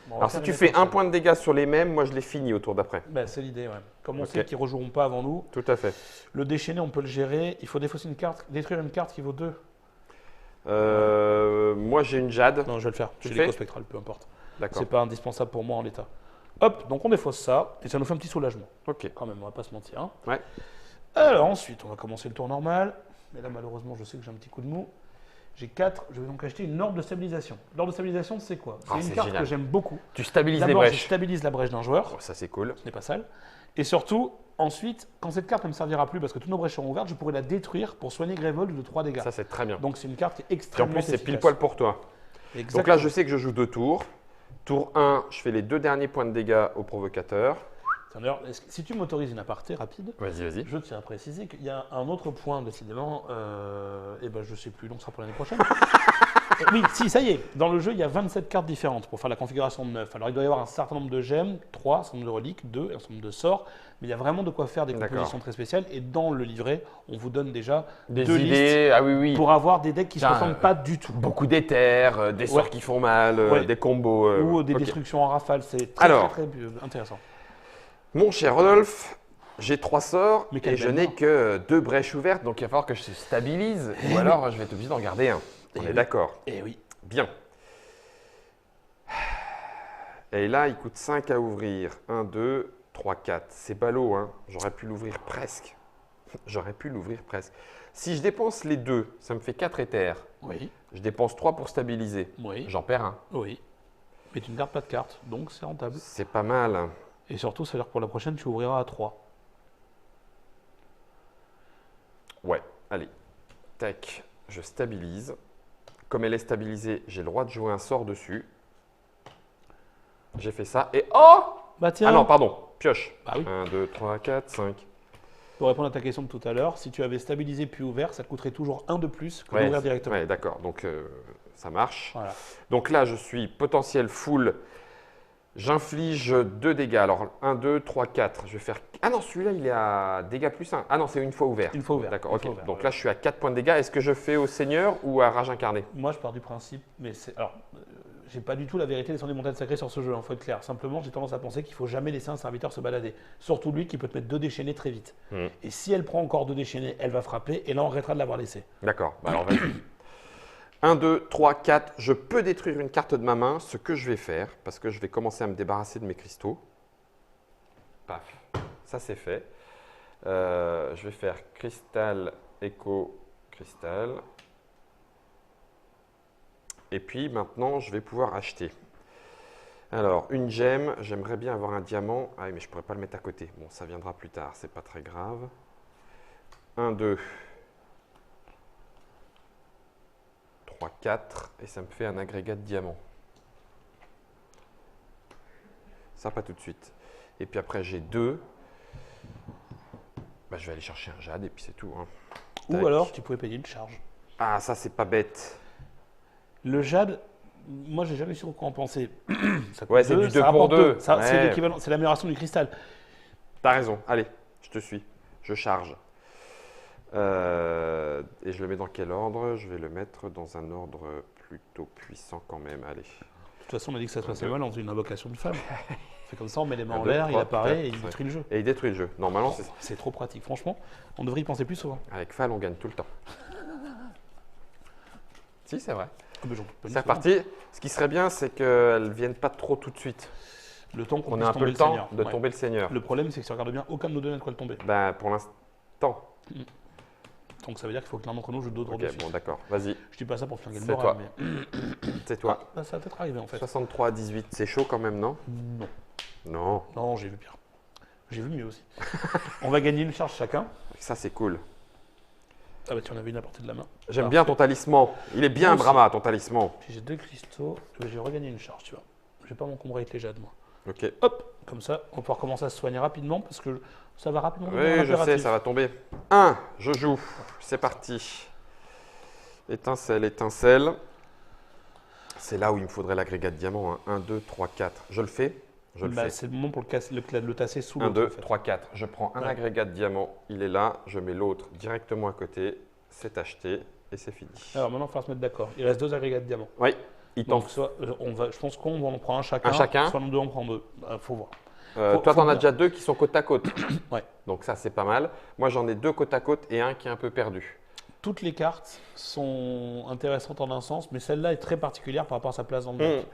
Bon, on va Alors faire si tu une fais un étincelle. point de dégâts sur les mêmes, moi je les finis au tour d'après. Bah, c'est l'idée, ouais. Comme on Ok. sait qu'ils ne rejoueront pas avant nous, Tout à fait. le déchaîner, on peut le gérer. Il faut défausser une carte, détruire une carte qui vaut 2. Moi j'ai une jade. Non, je vais le faire. Tu J'ai le l'écho fais spectral, peu importe. D'accord. C'est pas indispensable pour moi en l'état. Hop, donc on défausse ça, et ça nous fait un petit soulagement. Ok. Quand même, on va pas se mentir. Hein. Ouais. Alors ensuite, on va commencer le tour normal. Mais là, malheureusement, je sais que j'ai un petit coup de mou. J'ai 4, je vais donc acheter une orbe de stabilisation. L'orbe de stabilisation, c'est quoi? Ah, C'est c'est une carte génial. que j'aime beaucoup. Tu stabilises les D'abord, je brèches. stabilise la brèche d'un joueur, Oh, ça, c'est cool. ce n'est pas sale. Et surtout, ensuite, quand cette carte ne me servira plus parce que toutes nos brèches seront ouvertes, je pourrai la détruire pour soigner Grevold de 3 dégâts. Ça, c'est très bien. Donc c'est une carte qui est Et en extrêmement plus, c'est efficace. pile poil pour toi. Exactement. Donc là, je sais que je joue 2 tours. Tour 1, je fais les 2 derniers points de dégâts au provocateur. D'ailleurs, si tu m'autorises une aparté rapide, Vas-y, vas-y. je tiens à préciser qu'il y a un autre point, décidément, et ben je sais plus, donc ce sera pour l'année prochaine. Oui, si, ça y est. Dans le jeu, il y a 27 cartes différentes pour faire la configuration de 9. Alors, il doit y avoir un certain nombre de gemmes, 3, un certain nombre de reliques, 2, un certain nombre de sorts. Mais il y a vraiment de quoi faire des D'accord. compositions très spéciales. Et dans le livret, on vous donne déjà Des 2 listes idées, ah oui, oui. pour avoir des decks qui ne se Putain, ressemblent pas du tout. Beaucoup d'éther, des sorts Ouais. qui font mal, Ouais. des combos. Ou des ok. destructions en rafale. C'est très, Alors. très, très intéressant. Mon cher Rodolphe, j'ai 3 sorts Mais quelle et je belle n'ai main. que 2 brèches ouvertes, donc il va falloir que je stabilise. Ou alors, je vais être obligé d'en garder un. On Eh est oui. d'accord. Et oui. Bien. Et là, il coûte 5 à ouvrir. 1, 2, 3, 4. C'est ballot, hein. J'aurais pu l'ouvrir presque. J'aurais pu l'ouvrir presque. Si je dépense les 2, ça me fait 4 éthers. Oui. Je dépense 3 pour stabiliser. Oui. J'en perds un. Oui. Mais tu ne gardes pas de carte, donc c'est rentable. C'est pas mal. Et surtout, ça veut dire que pour la prochaine, tu ouvriras à 3. Ouais, allez. Tac, je stabilise. Comme elle est stabilisée, j'ai le droit de jouer un sort dessus. J'ai fait ça et oh! Bah tiens, Ah non, pardon, pioche. Bah oui. 1, 2, 3, 4, 5. pour répondre à ta question de tout à l'heure, si tu avais stabilisé puis ouvert, ça te coûterait toujours 1 de plus que d'ouvrir directement. Ouais, d'accord, donc ça marche. Voilà. Donc là, je suis potentiel full. J'inflige 2 dégâts. Alors 1, 2, 3, 4. Je vais faire. Ah non, celui-là, il est à dégâts plus 1. Ah non, c'est une fois ouvert. Une fois ouvert. D'accord, Une ok. fois ouvert, Donc ouais. là, je suis à 4 points de dégâts. Est-ce que je fais au seigneur ou à rage incarnée? Moi, je pars du principe, mais c'est. Alors, j'ai pas du tout la vérité des 100 des montagnes sacrées sur ce jeu, il faut être clair. Simplement, j'ai tendance à penser qu'il faut jamais laisser un serviteur se balader. Surtout lui qui peut te mettre 2 déchaînés très vite. Et si elle prend encore 2 déchaînés, elle va frapper et là, on regrettera de l'avoir laissé. D'accord, bah alors vas-y. 1, 2, 3, 4. Je peux détruire une carte de ma main, ce que je vais faire, parce que je vais commencer à me débarrasser de mes cristaux. Paf, ça c'est fait. Je vais faire cristal, écho, cristal. Et puis maintenant, je vais pouvoir acheter. Alors, une gemme, j'aimerais bien avoir un diamant. Ah oui, mais je ne pourrais pas le mettre à côté. Bon, ça viendra plus tard, c'est pas très grave. 1, 2, 3, 4. Et ça me fait un agrégat de diamants. Ça, pas tout de suite. Et puis après, j'ai 2. Bah, je vais aller chercher un jade et puis c'est tout. Hein. Ou Tac. alors, tu pouvais payer une charge. Ah, ça, c'est pas bête. Le jade, moi, j'ai jamais su quoi en penser. Ça coûte Ouais, c'est 2, du ça 2 pour rapporte 2. Ça, c'est Ouais. l'équivalent, c'est l'amélioration du cristal. T'as raison. Allez, je te suis. Je charge. Et je le mets dans quel ordre? Je vais le mettre dans un ordre plutôt puissant quand même. Allez. De toute façon, on a dit que ça se passait mal, on faisait une invocation de femme. C'est comme ça, on met les mains en 1, 2, l'air, il 3, apparaît 4, et il 5. détruit le jeu. Et il détruit le jeu. Normalement, c'est C'est trop pratique, franchement. On devrait y penser plus souvent. avec Fall, on gagne tout le temps. Si, c'est vrai. Ah, mais j'en doute pas une C'est seconde. reparti. Ce qui serait bien, c'est qu'elles ne viennent pas trop tout de suite. Le temps qu'on On puisse a un peu tomber le temps Seigneur. de Ouais. tomber le seigneur. Le problème, c'est que si tu regardes bien, aucun de nos deux n'a de quoi le tomber. Ben, pour l'instant. Donc ça veut dire qu'il faut que l'un d'entre nous joue d'autres Ok, dessus. bon, d'accord. Vas-y, Je dis pas ça pour faire gagner C'est le moral, toi. mais c'est toi. bah, ça va peut-être arriver en fait. 63 à 18, c'est chaud quand même, non? Non, Non. non, j'ai vu pire. J'ai vu mieux aussi. On va gagner une charge chacun. Ça, c'est cool. Ah bah tu en avais une à portée de la main. J'aime Parfait. bien ton talisman. Il est bien, Moi aussi. Brahma, ton talisman. Puis j'ai 2 cristaux, je vais regagner une charge, tu vois. Je vais pas m'encombrer avec les jades, moi. Ok. Hop, comme ça, on va pouvoir commencer à se soigner rapidement parce que ça va rapidement devenir Oui, je sais, impératif. ça va tomber. 1, je joue. C'est parti. Étincelle, étincelle. C'est là où il me faudrait l'agrégat de diamant. 1, 2, 3, 4. Je le fais. Je le Bah, fais. c'est le moment pour le tasser sous 1, l'autre. 2, en fait. 3, 4. Je prends un Ouais. agrégat de diamant. Il est là. Je mets l'autre directement à côté. C'est acheté et c'est fini. Alors maintenant, il va falloir se mettre d'accord. Il reste 2 agrégats de diamants. Oui, il t'en Donc, soit, je pense qu'on en prend un chacun. Un chacun. Soit nous deux, on prend 2. Faut voir. toi, faut t'en as bien. déjà 2 qui sont côte à côte. Ouais. Donc ça, c'est pas mal. Moi, j'en ai 2 côte à côte et un qui est un peu perdu. Toutes les cartes sont intéressantes en un sens, mais celle-là est très particulière par rapport à sa place dans le deck.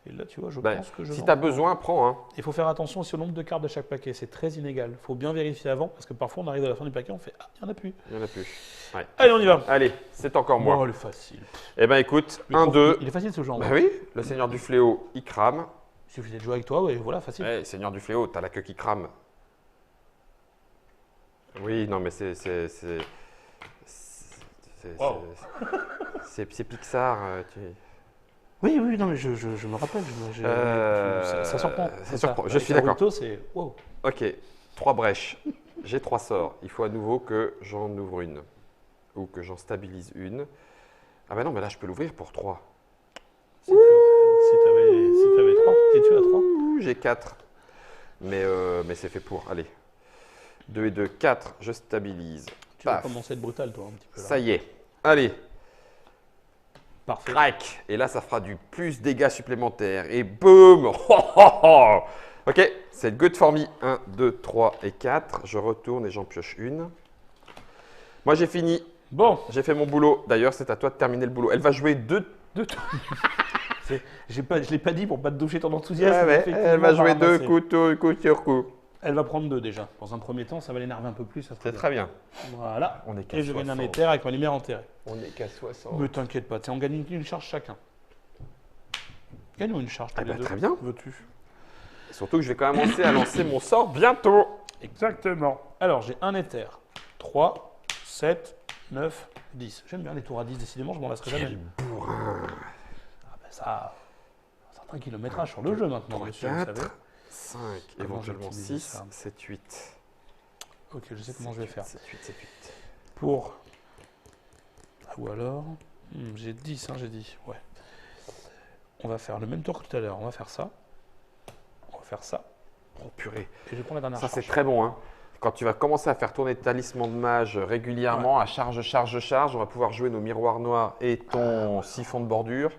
Et là, tu vois, je Ben, pense que je si vais tu as en- besoin, prends. Hein. Il faut faire attention aussi au nombre de cartes de chaque paquet. C'est très inégal. Il faut bien vérifier avant parce que parfois, on arrive à la fin du paquet, on fait ah, il n'y en a plus. Il n'y en a plus. Ouais. Allez, on y va. Allez, c'est encore moi. Bon, elle est facile. Eh ben écoute, Mais 1, trop- 2. Il est facile ce genre. Bah oui, le Seigneur du Fléau, il crame. Il suffit de jouer avec toi, ouais, voilà, facile. Ouais, Seigneur du Fléau, t'as la queue qui crame. Oui, non, mais Wow. c'est Pixar. Oui, oui, non, mais je me rappelle. Ça surprend. ça surprend, je Avec suis d'accord. Naruto, c'est wow. Ok, 3 brèches. J'ai 3 sorts. Il faut à nouveau que j'en ouvre une. Ou que j'en stabilise une. Ah bah non, mais là, je peux l'ouvrir pour 3. Si t'avais 3, et tu as 3. J'ai 4. Mais c'est fait pour. Allez. 2 et 2, 4. Je stabilise. Tu vas Paf. commencer à être brutal, toi, un petit peu. Là. Ça y est. Allez. Parfait. Crac. Et là, ça fera du plus dégâts supplémentaires. Et boum. Ok, c'est good for me. 1, 2, 3 et 4. Je retourne et j'en pioche une. Moi, j'ai fini. Bon, J'ai fait mon boulot. D'ailleurs, c'est à toi de terminer le boulot. Elle va jouer 2. je l'ai pas dit pour pas te doucher ton enthousiasme. Ouais, mais ouais, effectivement, elle va on jouer 2 ramasser. couteaux, coup sur coup. Elle va prendre 2 déjà. Dans un premier temps, ça va l'énerver un peu plus. Ça sera C'est bien. très bien. Voilà. On est qu'à Et je gagne un 60. éther avec ma lumière enterrée. On est qu'à 60. Ne t'inquiète pas, on gagne une charge chacun. Gagnons une charge tous Ah les bah, deux. très bien. Veux-tu? Surtout que je vais quand même commencer à lancer mon sort bientôt. Exactement. Alors, j'ai un éther. 3, 7, 9, 10. J'aime bien les tours à 10, décidément, je m'en lasserai jamais. Bourrin. Ah ben ça, un certain kilométrage sur le jeu maintenant, monsieur, vous 4, savez. 5, Comment éventuellement j'utilise 6, ça 7, 8. Ok, je sais comment je vais faire. 7, 8, 7, 8. Pour... Ou alors... j'ai 10, hein, j'ai dit. Ouais. On va faire le même tour que tout à l'heure. On va faire ça. On va faire ça. Oh purée. Et je vais prendre la dernière Ça, c'est charge. très bon. Hein. Quand tu vas commencer à faire tourner talisman de mage régulièrement, à charge, charge, charge, on va pouvoir jouer nos miroirs noirs et ton siphon de bordure.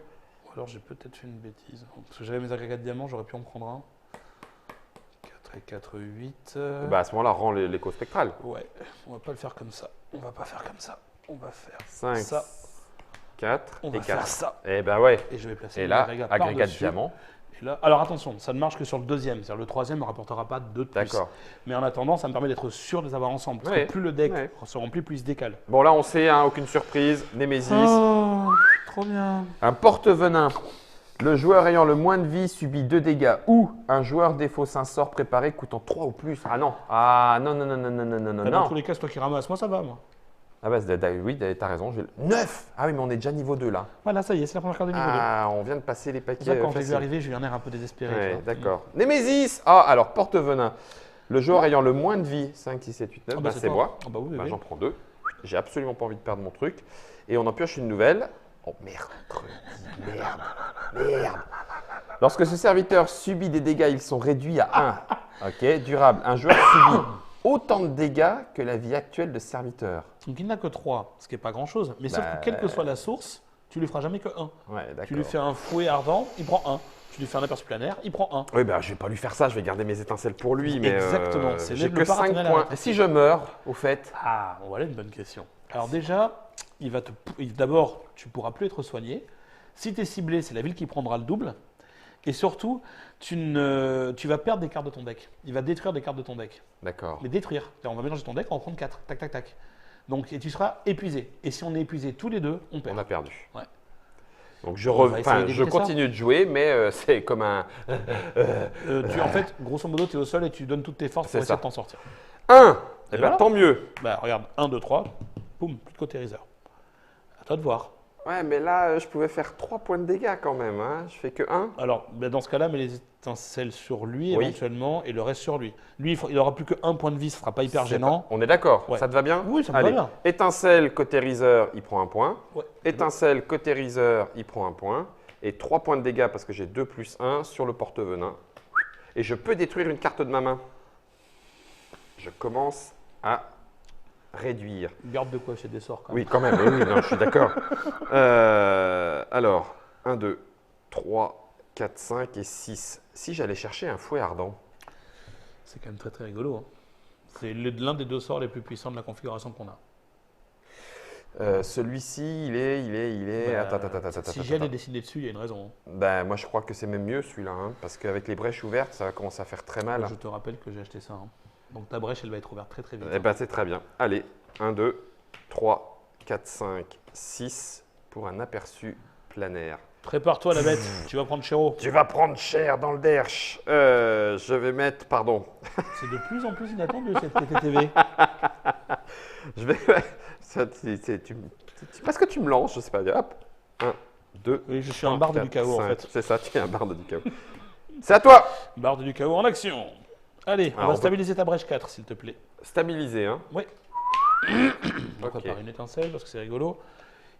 Ou alors j'ai peut-être fait une bêtise. Parce que j'avais mes agrégats de diamants, j'aurais pu en prendre un. 4 et 4, 8. Bah, à ce moment-là, rend l'écho spectral. Ouais, on va pas le faire comme ça. On va pas faire comme ça. On va faire 5, ça. 4 On et va faire 4. ça. Et bah ouais. Et je vais placer Et mon là, agrégat agrégat de par-dessus. diamant. Et là, alors attention, ça ne marche que sur le deuxième. C'est-à-dire le troisième ne rapportera pas 2 de plus. D'accord. Mais en attendant, ça me permet d'être sûr de les avoir ensemble. Parce Ouais. que plus le deck Ouais. se remplit, plus il se décale. Bon, là, on sait, hein, aucune surprise. Némésis. Oh, trop bien. Un porte-venin. Le joueur ayant le moins de vie subit 2 dégâts. Ou un joueur défausse un sort préparé coûtant 3 ou plus. Ah non. Ah non, non, non, non, non, non, non, non. Dans tous les cas, c'est toi qui ramasses. Moi, ça va, moi. Ah bah, oui, t'as raison. 9. Ah oui, mais on est déjà niveau 2 là. Voilà, ça y est, c'est la première carte de niveau 2. Ah, on vient de passer les C'est pour paquets ça que quand j'ai vu faciles. arriver, j'ai eu un air un peu désespéré. Ouais, tu vois. d'accord. Némésis. Ah, alors, porte-venin. Le joueur ayant le moins de vie, 5, 6, 7, 8, 9, Ah bah, c'est c'est toi. moi. Ah bah oui, Bah, oui. j'en prends 2. J'ai absolument pas envie de perdre mon truc. Et on en pioche une nouvelle. Oh merde, merde, merde. Lorsque ce serviteur subit des dégâts, ils sont réduits à 1. Ok, durable. Un joueur subit autant de dégâts que la vie actuelle de serviteur. Donc il n'a que 3, ce qui n'est pas grand-chose. Mais sauf Bah, que quelle que soit la source, tu lui feras jamais que 1. Ouais, d'accord. Tu lui fais un fouet ardent, il prend 1. Tu lui fais un aperçu planaire, il prend 1. Oui, bah, je vais pas lui faire ça, je vais garder mes étincelles pour lui. Mais Exactement, c'est j'ai l'aide que le 5 partenariat à points. la Et si je meurs, au fait Ah, bon, voilà une bonne question. Alors déjà, d'abord, tu ne pourras plus être soigné. Si tu es ciblé, c'est la ville qui prendra le double. Et surtout, tu vas perdre des cartes de ton deck. Il va détruire des cartes de ton deck. D'accord. Mais détruire. C'est-à-dire, on va mélanger ton deck, on va en prendre 4. Tac, tac, tac. Donc, et tu seras épuisé. Et si on est épuisé tous les deux, on perd. On a perdu. Ouais. Donc je, On va essayer je d'éviter ça. continue de jouer, mais c'est comme un En fait, grosso modo, tu es au sol et tu donnes toutes tes forces C'est pour essayer ça. de t'en sortir. 1. Et Eh bien, voilà. tant mieux. Bah, regarde, 1, 2, 3, boum, plus de cautériseur. À toi de voir. Ouais, mais là, je pouvais faire 3 points de dégâts quand même. Hein. Je fais que 1. Alors, bah, dans ce cas-là, mets les étincelles sur lui Oui. éventuellement et le reste sur lui. Lui, il aura plus que 1 point de vie, ce sera pas hyper gênant. On est d'accord. Ouais. Ça te va bien? Oui, ça me va Allez. bien. Étincelle, cautériseur, il prend 1 point. Ouais. Étincelle, cautériseur, il prend 1 point. Et 3 points de dégâts parce que j'ai 2 plus 1 sur le porte-venin. Et je peux détruire une carte de ma main. Je commence à réduire. Garde de quoi chez des sorts quand Oui, même. quand même, oui, non, je suis d'accord. Alors, 1, 2, 3, 4, 5 et 6. Si j'allais chercher un fouet ardent, C'est quand même très très rigolo. Hein. C'est l'un des 2 sorts les plus puissants de la configuration qu'on a. Celui-ci, il est. Bah, Attends. Si j'allais décider dessus, il y a une raison. Ben, moi, je crois que c'est même mieux celui-là, hein, parce qu'avec les brèches ouvertes, ça va commencer à faire très mal. Je te rappelle que j'ai acheté ça. Hein. Donc ta brèche, elle va être ouverte très très vite. Eh ben, c'est très bien. Allez, 1, 2, 3, 4, 5, 6 pour un aperçu planaire. Prépare-toi la bête, tu vas prendre Chéro. Tu vas prendre cher dans le derche. Je vais mettre, pardon. C'est de plus en plus inattendu cette PTTV. Je vais. Parce que tu me lances, je sais pas. Hop. 1, 2. Oui, je suis un barde du chaos en fait. C'est ça, tu es un barde du chaos. C'est à toi. Barde du chaos en action. Allez, on Alors, va stabiliser ta brèche 4 s'il te plaît. Stabiliser, hein. Oui. On Ok. prépare une étincelle parce que c'est rigolo.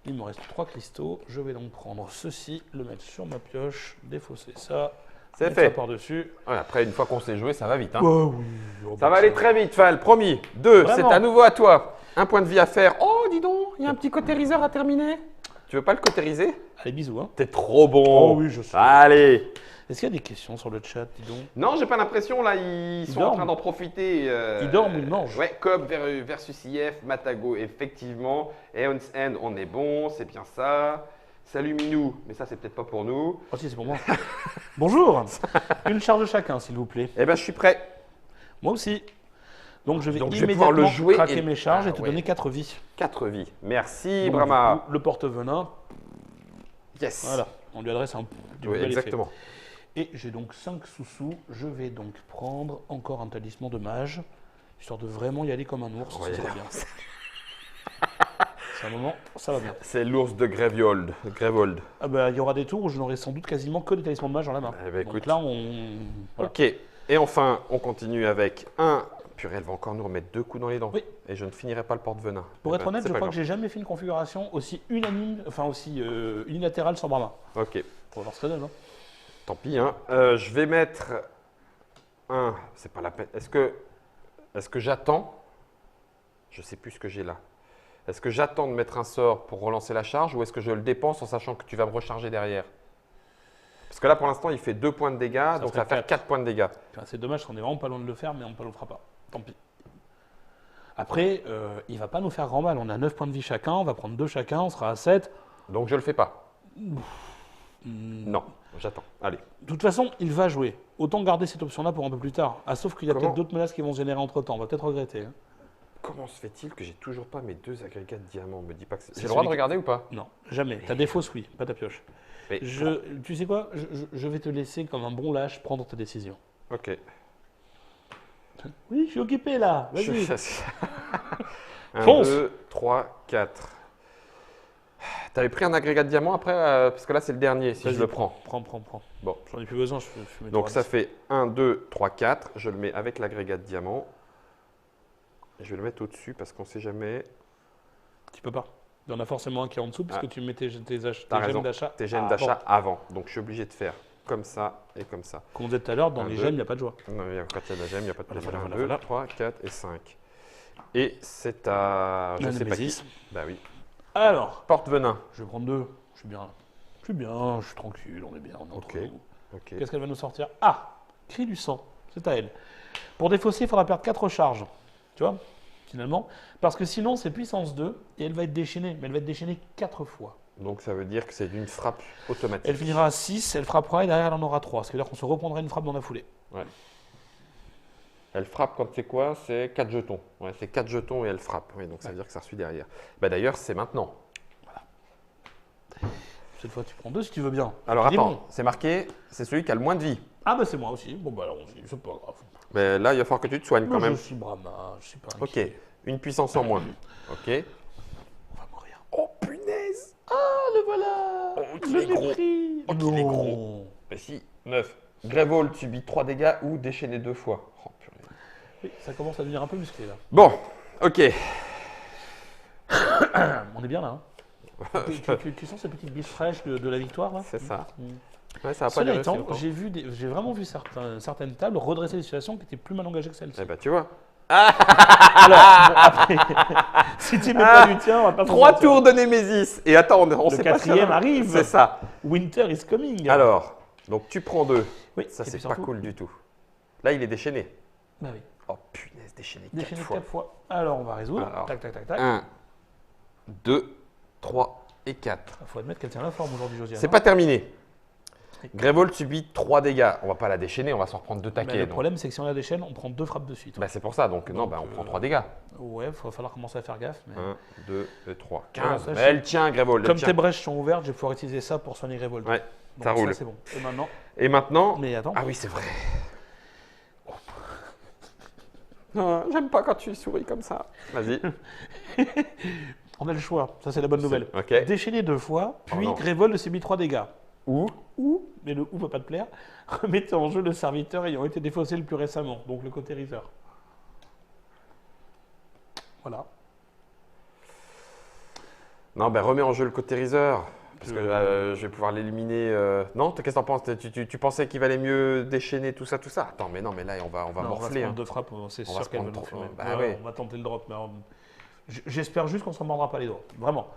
Il me reste 3 cristaux. Je vais donc prendre ceci, le mettre sur ma pioche, défausser ça. C'est mettre fait. ça par-dessus. Ouais, après, une fois qu'on s'est joué, ça va vite, hein. Oh oui. Oh, Ça bah, va aller très vite, Fal, promis. 2, c'est Vraiment. à nouveau à toi. Un point de vie à faire. Oh, dis donc, il y a un petit cautériseur à terminer. Tu veux pas le cautériser? Allez, bisous. Hein. T'es trop bon. Oh oui, je sais. Allez. Est-ce qu'il y a des questions sur le chat, dis donc? Non, j'ai pas l'impression, là, ils sont en dorment. train d'en profiter. Ils dorment ou ils mangent? Ouais, Cobb versus IF, Matago, effectivement. Eons End, on est bon, c'est bien ça. Salut Minou, mais ça, c'est peut-être pas pour nous. Oh si, c'est pour moi. Bonjour. Une charge chacun, s'il vous plaît. Eh ben, je suis prêt. Moi aussi. Donc je vais Donc, je vais pouvoir immédiatement le jouer craquer et- mes charges et te ouais. donner 4 vies. 4 vies. Merci, Donc, Brahma. du coup, le porte-venin, Yes. voilà, on lui adresse du Oui, bel effet. exactement. Et j'ai donc 5 sous-sous. Je vais donc prendre encore un talisman de mage, histoire de vraiment y aller comme un ours. Ouais. Ça va bien. C'est un moment, ça va bien. C'est l'ours de Grevold. Ah bah, il y aura des tours où je n'aurai sans doute quasiment que des talismans de mage dans la main. Eh ben, Donc écoute. là, on... Voilà. Ok. Et enfin, on continue avec un. Purée, elle va encore nous remettre 2 coups dans les dents. Oui. Et je ne finirai pas le porte-venin. Pour Eh être ben, honnête, c'est je pas crois que grave. j'ai jamais fait une configuration aussi unanime, enfin aussi unilatérale sans Brahma. Ok. On va voir ce que ça donne. Hein. Tant pis, hein. Je vais mettre un. C'est pas la peine. Est-ce que j'attends? Je sais plus ce que j'ai là. Est-ce que j'attends de mettre un sort pour relancer la charge ou est-ce que je le dépense en sachant que tu vas me recharger derrière? Parce que là, pour l'instant, il fait 2 points de dégâts, donc ça va ferait faire 4 points de dégâts. Enfin, c'est dommage qu'on est vraiment pas loin de le faire, mais on ne le fera pas. Tant pis. Après, il va pas nous faire grand mal. On a 9 points de vie chacun, on va prendre 2 chacun, on sera à 7. Donc je le fais pas. Hmm. Non, j'attends. Allez. De toute façon, il va jouer. Autant garder cette option-là pour un peu plus tard. Ah, sauf qu'il y a Comment peut-être d'autres menaces qui vont se générer entre temps. On va peut-être regretter. Hein. Comment se fait-il que j'ai toujours pas mes 2 agrégats de diamants? Me dis pas que C'est j'ai le droit de celui qui- regarder ou pas? Non, jamais. Ta défausse, oui, pas ta pioche. Mais- Tu sais quoi je vais te laisser comme un bon lâche prendre ta décision. Ok. Oui, je suis occupé là. Vas-y. 1, Fonce. 2, 3, 4. T'avais pris un agrégat de diamants après parce que là c'est le dernier si Vas-y, je le prends. Prends. Bon. J'en ai plus besoin. Je mets Donc tout ça à fait 1, 2, 3, 4. Je le mets avec l'agrégat de diamants. Je vais le mettre au-dessus parce qu'on sait jamais. Tu peux pas. Il y en a forcément un qui est en dessous parce Ah. que tu mets tes T'as raison. gemmes d'achat. Tes gemmes Ah, d'achat bon. avant. Donc je suis obligé de faire comme ça et comme ça. Comme on disait tout à l'heure, dans Un, les deux. gemmes, il n'y a pas de joie. Non, quand il y a de la gemme, il n'y a pas de Voilà, plaisir. voilà, 1, 2, voilà. 3, 4 et 5. Et c'est à. Je Un sais pas qui. Némésis. Bah oui. Alors, Porte-venin. je vais prendre 2. Je suis bien, je suis tranquille, on est bien, on est entre Ok. nous. Ok. Qu'est-ce qu'elle va nous sortir? Ah, cri du sang, c'est à elle. Pour défausser, il faudra perdre 4 charges. Tu vois, finalement. Parce que sinon, c'est puissance 2 et elle va être déchaînée. Mais elle va être déchaînée 4 fois. Donc ça veut dire que c'est d'une frappe automatique. Elle finira à 6, elle frappera et derrière, elle en aura 3. Ce qui veut dire qu'on se reprendra une frappe dans la foulée. Elle frappe quand c'est quoi? C'est 4 jetons. Ouais, c'est 4 jetons et elle frappe. Oui, donc ça veut dire que ça suit derrière. Bah, d'ailleurs, c'est maintenant. Cette fois, tu prends 2 si tu veux bien. Alors Tu dis attends, bon. c'est marqué, c'est celui qui a le moins de vie. Ah, bah c'est moi aussi. Bon, bah allons-y, c'est pas grave. Mais là, il va falloir que tu te soignes quand Moi, même. je suis Brahma, je suis pas Ok, inquiet. une puissance en moins. Ok. On va mourir. Oh punaise! Ah, le voilà. Oh, qu'il Je est l'ai gros. pris. Oh, qu'il est Non. gros. Mais si, 9. Grevold subit 3 dégâts ou déchaîné 2 fois. Oh, purée. Oui, ça commence à devenir un peu musclé là. Bon, ok. On est bien là. Hein. Tu sens ces petites biches fraîches de la victoire là? C'est ça. Mm. Ouais, ça va pas Cela durer si étant, longtemps. j'ai vraiment vu certaines tables redresser des situations qui étaient plus mal engagées que celle-ci. Eh ben, tu vois. Alors, bon, après, si tu mets pas du tien, on va pas s'en 3 sortir. tours de Némésis. Et attends, on Le sait pas si quatrième on a- arrive. C'est ça. Winter is coming. Alors, donc tu prends 2. oui, Ça, et c'est puis pas surtout- cool du tout. Là, il est déchaîné. Bah oui. Oh punaise, déchaîné 4 Déchaîné fois. 4 fois. Alors, on va résoudre. Alors. Tac, tac, tac, tac. 1, 2, 3 et 4. Il faut admettre qu'elle tient la forme aujourd'hui, Josiane. C'est pas terminé. Grévold subit 3 dégâts. On va pas la déchaîner, on va s'en reprendre 2 Mais taquets. le donc. problème, c'est que si on la déchaîne, on prend 2 frappes de suite. Bah, c'est pour ça, donc non, bah, on prend 3 dégâts. Ouais, il va falloir commencer à faire gaffe. Mais... 1, 2 et 3. Voilà, 15. ça, Mais elle tient, Grévold. Comme tes brèches sont ouvertes, je vais pouvoir utiliser ça pour soigner Grévold. Ouais, Donc, ça roule. c'est bon. Et maintenant, Et maintenant. mais attends. Ah oui, c'est vrai. Non, j'aime pas quand tu souris comme ça. Vas-y. On a le choix. Ça, c'est la bonne nouvelle. Ok. Déchaîner 2 fois, puis non. Grévold subit 3 dégâts. Ou Ou, mais le ou va pas te plaire, remettez en jeu le serviteur ayant été défaussé le plus récemment, donc le cautériseur. Voilà. Non, ben remets en jeu le cautériseur. Parce que je vais pouvoir l'éliminer. Non, qu'est-ce que t'en penses? Tu pensais qu'il valait mieux déchaîner tout ça? Attends, mais non, mais là, on va Non, on va se morfler. prendre 2 frappes, c'est On va sûr se qu'elle va prendre nous trois- fumer. bah Ouais, ouais. On va tenter le drop, mais j'espère juste qu'on ne s'en mordra pas les doigts. Vraiment.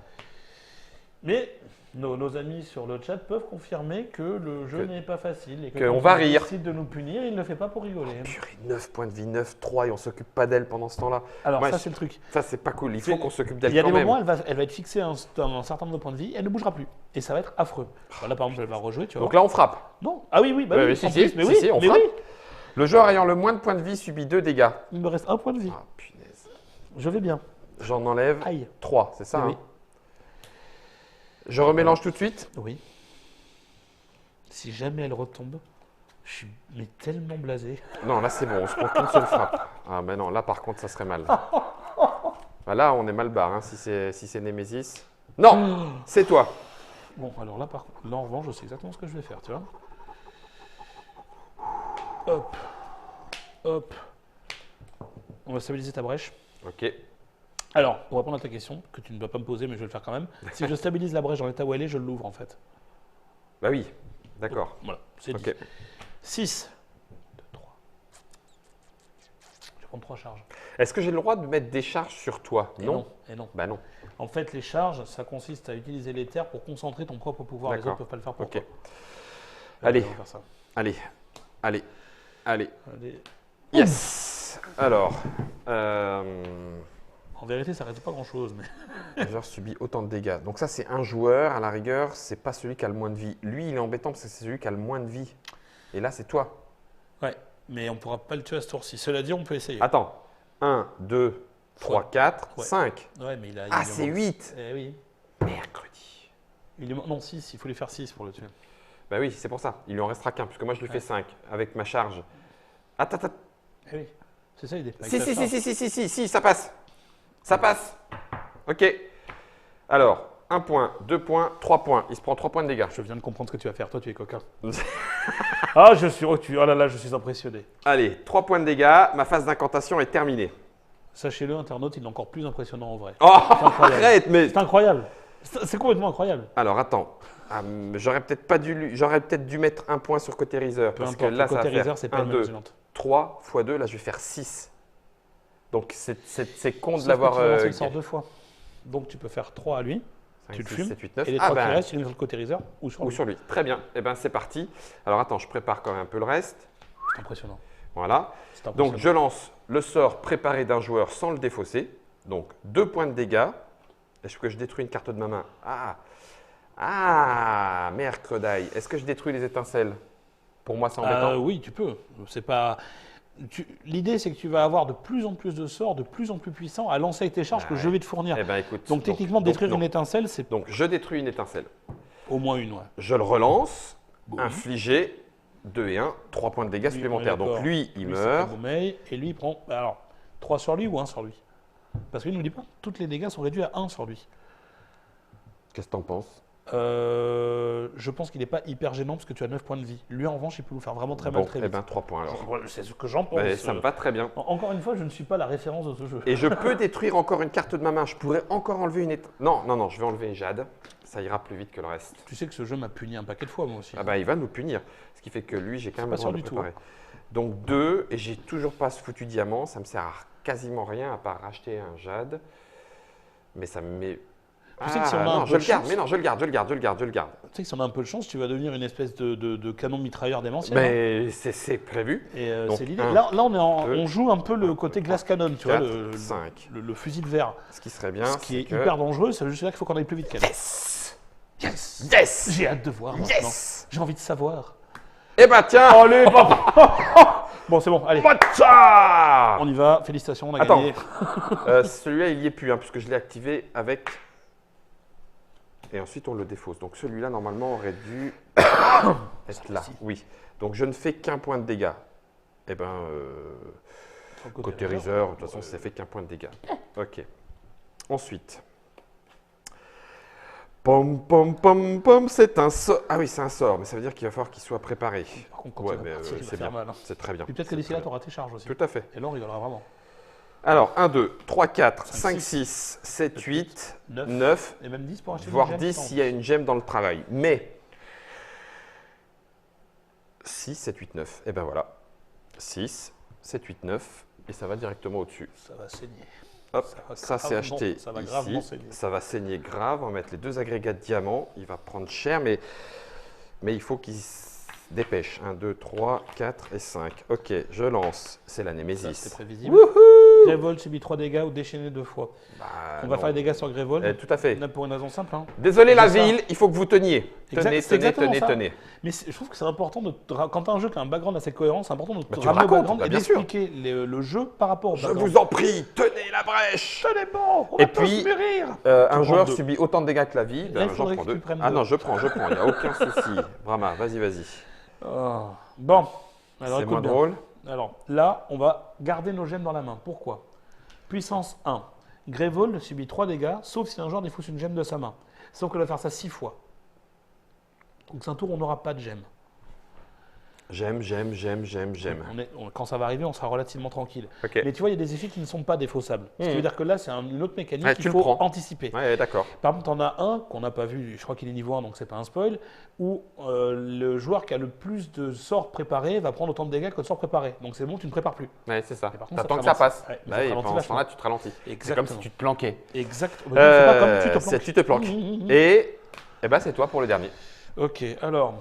Mais nos amis sur le chat peuvent confirmer que le jeu n'est pas facile. Et que quand on va il rire. décide de nous punir, il ne le fait pas pour rigoler. Purée, 9 points de vie, 9, 3 et on s'occupe pas d'elle pendant ce temps-là. Alors, Ouais, ça, c'est le truc. Ça, c'est pas cool. Il C'est- faut qu'on s'occupe d'elle Il y a quand des même. moments, elle va être fixée à un certain nombre de points de vie, elle ne bougera plus. Et ça va être affreux. Là, par exemple, elle va rejouer, tu vois. Donc là, on frappe. Non. Ah oui, bah Ouais, oui, mais si, en si, plus, mais si, oui, si, on mais frappe. oui. Le joueur ayant le moins de points de vie subit 2 dégâts. Il me reste 1 point de vie. Ah, punaise. Je vais bien. J'en enlève Aïe. 3, c'est ça Oui. hein Je remélange tout de suite. Oui. Si jamais elle retombe, je suis mais tellement blasé. Non, là, c'est bon. On se prend qu'une seule frappe. Ah, mais non, là, par contre, ça serait mal. Bah, là, on est mal barre, hein, si c'est Nemesis. Non, c'est toi. Bon, alors là, par contre, là, en revanche, je sais exactement ce que je vais faire, tu vois. Hop. Hop. On va stabiliser ta brèche. Ok. Alors, pour répondre à ta question, que tu ne dois pas me poser, mais je vais le faire quand même. Si je stabilise la brèche dans l'état où elle est, je l'ouvre en fait. Bah oui, d'accord. Voilà, c'est dit. Ok. 6. 2, 3. Je vais prendre 3 charges. Est-ce que j'ai le droit de mettre des charges sur toi? Et Non. Et non. Bah non. En fait, les charges, ça consiste à utiliser l'éther pour concentrer ton propre pouvoir. Les D'accord. autres ne peuvent pas le faire pour Ok. toi. Allez. On va faire ça. Allez. Allez. Allez. Allez. Yes. Alors. En vérité, ça ne reste pas grand-chose. Mais... Le joueur subit autant de dégâts. Donc ça, c'est un joueur. À la rigueur, c'est pas celui qui a le moins de vie. Lui, il est embêtant parce que c'est celui qui a le moins de vie. Et là, c'est toi. Ouais, mais on ne pourra pas le tuer à ce tour-ci. Cela dit, on peut essayer. Attends. 1, 2, 3, 4, Ouais. 5. Ouais, mais il a. Ah, il lui c'est manque- 8. Eh oui. Mercredi. Non, 6. Il faut lui faire 6 pour le tuer. Bah oui, c'est pour ça. Il lui en restera qu'un, puisque moi, je lui fais Ouais. 5 avec ma charge. Attends, attends. Eh oui. C'est ça l'idée. Avec Si, la si, charge. si, ça passe. Ça passe. Ok. Alors, 1 point, 2 points, 3 points. Il se prend 3 points de dégâts. Je viens de comprendre ce que tu vas faire. Toi, tu es coquin. Ah, je suis retu. Oh là là, je suis impressionné. Allez, 3 points de dégâts. Ma phase d'incantation est terminée. Sachez-le, internaute, il est encore plus impressionnant en vrai. Oh, incroyable. arrête, mais. C'est incroyable. C'est complètement incroyable. Alors, attends. J'aurais peut-être dû mettre 1 point sur cautériseur. Peu Parce que importe, là, le ça va cautériseur, faire c'est pas 1, une 2, émotionnante. 3 x 2. Là, je vais faire 6. Donc, c'est con de Sauf l'avoir. que tu vas lancer le sort 2 fois. Donc, tu peux faire 3 à lui. 5, tu le 6, fumes. 7, 8, 9. Et les Ah 3 qui ben, restent, tu les mets sur le cautériseur ou sur ou lui. sur lui. Très bien. Eh ben, c'est parti. Alors, attends, je prépare quand même un peu le reste. C'est impressionnant. Voilà. C'est impressionnant. Donc, je lance le sort préparé d'un joueur sans le défausser. Donc, 2 points de dégâts. Est-ce que je détruis une carte de ma main? Ah, mercredi. Est-ce que je détruis les étincelles? Pour moi, c'est embêtant. Oui, tu peux. C'est pas. L'idée, c'est que tu vas avoir de plus en plus de sorts, de plus en plus puissants à lancer avec tes charges que je vais te fournir. Eh ben, écoute. Donc, techniquement, détruire non. une étincelle, c'est Donc, je détruis une étincelle. au moins une. Ouais. Je le relance. Bon. Infliger 2 et 1, 3 points de dégâts Lui, supplémentaires. on est Donc, d'accord. lui, il Lui, meurt. c'est Boumeil, et lui, il prend. Alors, 3 sur lui ou 1 sur lui? Parce qu'il ne nous dit pas. Toutes les dégâts sont réduits à 1 sur lui. Qu'est-ce que t'en penses? Je pense qu'il n'est pas hyper gênant parce que tu as 9 points de vie. Lui, en revanche, il peut nous faire vraiment très Bon, mal très eh vite. ben, 3 points alors. C'est ce que j'en pense. Ben, ça me va très bien. Encore une fois, je ne suis pas la référence de ce jeu. Et je peux détruire encore une carte de ma main. Je pourrais encore enlever une étincelle. Non, je vais enlever une jade. Ça ira plus vite que le reste. Tu sais que ce jeu m'a puni un paquet de fois, moi aussi. Ah bah, il va nous punir. Ce qui fait que lui, j'ai quand même pas besoin sûr de du tout, préparer. Donc 2, et j'ai toujours pas ce foutu diamant. Ça me sert à quasiment rien à part racheter un jade. Mais ça me met Tu sais que si on a un non, peu je de le garde, chance, mais non, je le garde. tu sais que si on a un peu de chance, tu vas devenir une espèce de canon mitrailleur démentiel. Hein. Mais c'est prévu. Et Donc, c'est l'idée. 1, Là, deux, on joue un peu le côté glass cannon, tu vois, 4, 5. le fusil de verre. Ce qui serait bien, Ce qui est que... hyper dangereux, c'est juste là qu'il faut qu'on aille plus vite qu'elle. Yes! Yes! Yes! J'ai hâte de voir maintenant. Yes! J'ai envie de savoir. Eh ben tiens! Allez, papa. Bon, c'est bon, allez. Matcha! On y va, félicitations, on a Attends. gagné. Celui-là, il y est plus, hein, puisque je l'ai activé avec... Et ensuite, on le défausse. Donc celui-là, normalement, aurait dû être là. Oui. Donc je ne fais qu'un point de dégâts. Eh ben, côté Reaser, de toute façon, ça fait qu'un point de dégâts. Ok. Ensuite... Pom pom pom pom, c'est un sort. Ah oui, c'est un sort, mais ça veut dire qu'il va falloir qu'il soit préparé. Par contre, quand Ouais, il va mais partir, il va c'est faire bien. mal. Hein. C'est très bien. Puis peut-être que C'est d'ici très là, bien. tu auras tes charges aussi. Tout à fait. Et là, on rigolera vraiment. Alors, 1, 2, 3, 4, 5, 6, 6, 7, 8, 9, 9, Et même 10 pour acheter voire une 10 s'il y a une gemme dans le travail. Mais 6, 7, 8, 9. Et ben voilà. 6, 7, 8, 9. Et ça va directement au-dessus. Ça va saigner. Hop, va ça c'est gravement- acheté ça va ici. gravement saigner. Ça va saigner grave. On va mettre les deux agrégats de diamants. Il va prendre cher, mais il faut qu'il se dépêche. 1, 2, 3, 4 et 5. Ok, je lance. C'est la Ça, Némésis. c'est prévisible. Grévol subit 3 dégâts ou déchaîné 2 fois. Bah, On va non. faire les dégâts sur Grévol. Tout à fait. Pour une raison simple. Hein. Désolé la C'est ça. ville, il faut que vous teniez. Exact, Tenez, c'est tenez, exactement tenez, ça. tenez. Mais je trouve que c'est important, quand tu as un jeu qui a un background assez cohérent, c'est important de te tu ramener au racontes, background bah, et bien sûr. d'expliquer le jeu par rapport au Je background. vous en prie, tenez la brèche. Tenez bon, on Et va tous puis, mûrir. Un prends joueur deux. subit autant de dégâts que la vie. Là, il J'en faudrait prends que tu deux. prennes Ah deux. non, je prends, il n'y a aucun souci. Brahma, vas-y, vas-y. Oh. Bon, alors C'est écoute moins bien. drôle. Alors là, on va garder nos gemmes dans la main. Pourquoi? Puissance 1. Grévol subit 3 dégâts, sauf si un joueur défausse une gemme de sa main. Sauf qu'elle va faire ça 6 fois. Donc c'est un tour où on n'aura pas de gemme. J'aime. Quand ça va arriver, on sera relativement tranquille. Ok. Mais tu vois, il y a des effets qui ne sont pas défaussables. Ce qui veut dire que là, c'est une autre mécanique Ouais, qu'il tu le faut prends. anticiper. Ouais, d'accord. Par exemple, tu en as un qu'on n'a pas vu, je crois qu'il est niveau 1, donc c'est pas un spoil, où le joueur qui a le plus de sorts préparés va prendre autant de dégâts que de sorts préparés. Donc c'est bon, tu ne prépares plus. Ouais, c'est ça. Mais par contre, T'attends ça que ça ralentit. passe. Ouais, mais Bah ça oui, ralentit pendant ce vachement. temps-là, tu te ralentis. C'est comme Exactement. si tu te planquais. Exact. C'est pas comme tu te planques. Tu te planques. Mmh. Et ben, c'est toi pour le dernier. Ok, alors,